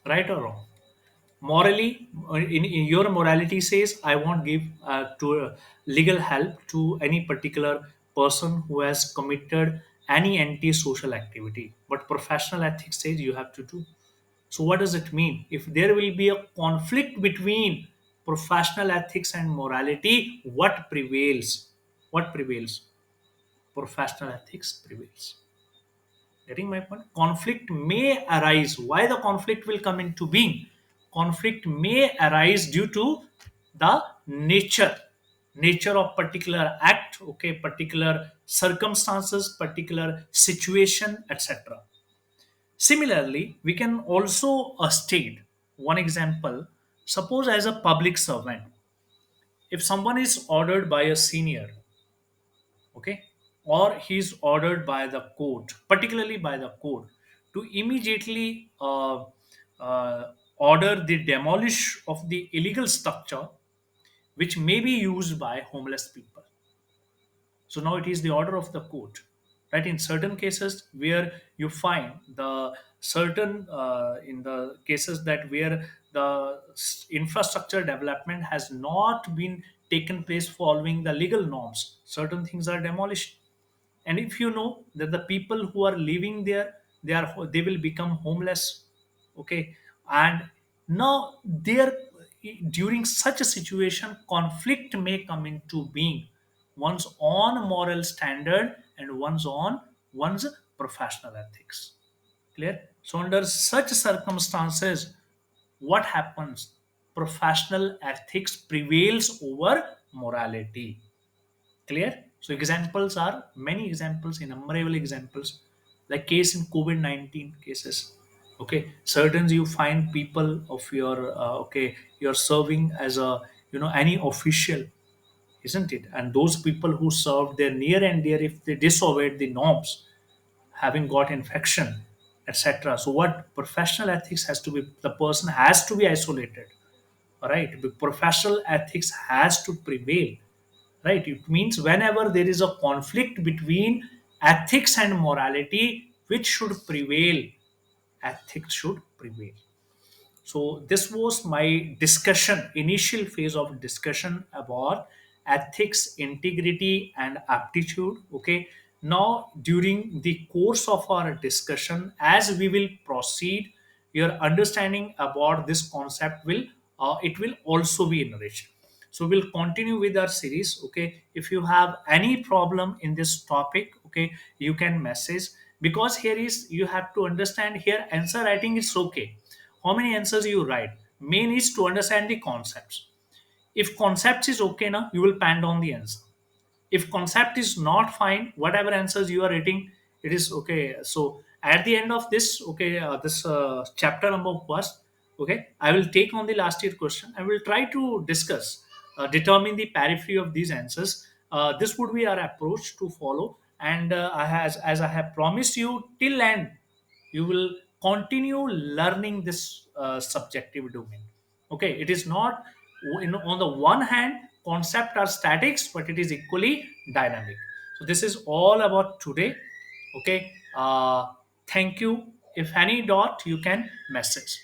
right or wrong? Morally, in your morality says I won't give to legal help to any particular person who has committed any anti-social activity, but professional ethics says you have to do. So what does it mean if there will be a conflict between professional ethics and morality? What prevails? What prevails? Professional ethics prevails. Getting my point? Conflict may arise. Why the conflict will come into being? Conflict may arise due to the nature of particular act, okay, particular circumstances, particular situation, etc. Similarly, we can also state one example. Suppose as a public servant, if someone is ordered by a senior, okay, or he's ordered by the court, particularly by the court, to immediately order the demolish of the illegal structure which may be used by homeless people. So now it is the order of the court, right? In certain cases where you find the certain in the cases that where the infrastructure development has not been taken place following the legal norms, certain things are demolished. And if you know that the people who are living there, they will become homeless, okay, and now there, during such a situation, conflict may come into being, one's own moral standard and one's professional ethics. Clear? So under such circumstances, what happens? Professional ethics prevails over morality. Clear? So examples are many examples, innumerable examples, like case in COVID-19 cases. Okay, certain you find people of your okay, you're serving as a, any official, isn't it? And those people who served their near and dear, if they disobeyed the norms, having got infection, etc. So what professional ethics has to be? The person has to be isolated, all right? The professional ethics has to prevail, right? It means whenever there is a conflict between ethics and morality, which should prevail? Ethics should prevail. So this was my discussion, initial phase of discussion about ethics, integrity, and aptitude. Okay. Now, during the course of our discussion, as we will proceed, your understanding about this concept will it will also be enriched. So we'll continue with our series. Okay. If you have any problem in this topic, okay, you can message, because here is you have to understand here answer writing is okay, how many answers you write. Main is to understand the concepts. If concepts is okay now, you will pan down the answer. If concept is not fine, whatever answers you are writing, it is okay. So at the end of this, okay, this chapter number first, okay, I will take on the last year question. I will try to discuss, determine the periphery of these answers. This would be our approach to follow. And as I have promised you, till end you will continue learning this subjective domain. Okay, it is not, on the one hand concept are statics, but it is equally dynamic. So this is all about today. Okay. Thank you. If any doubt, you can message.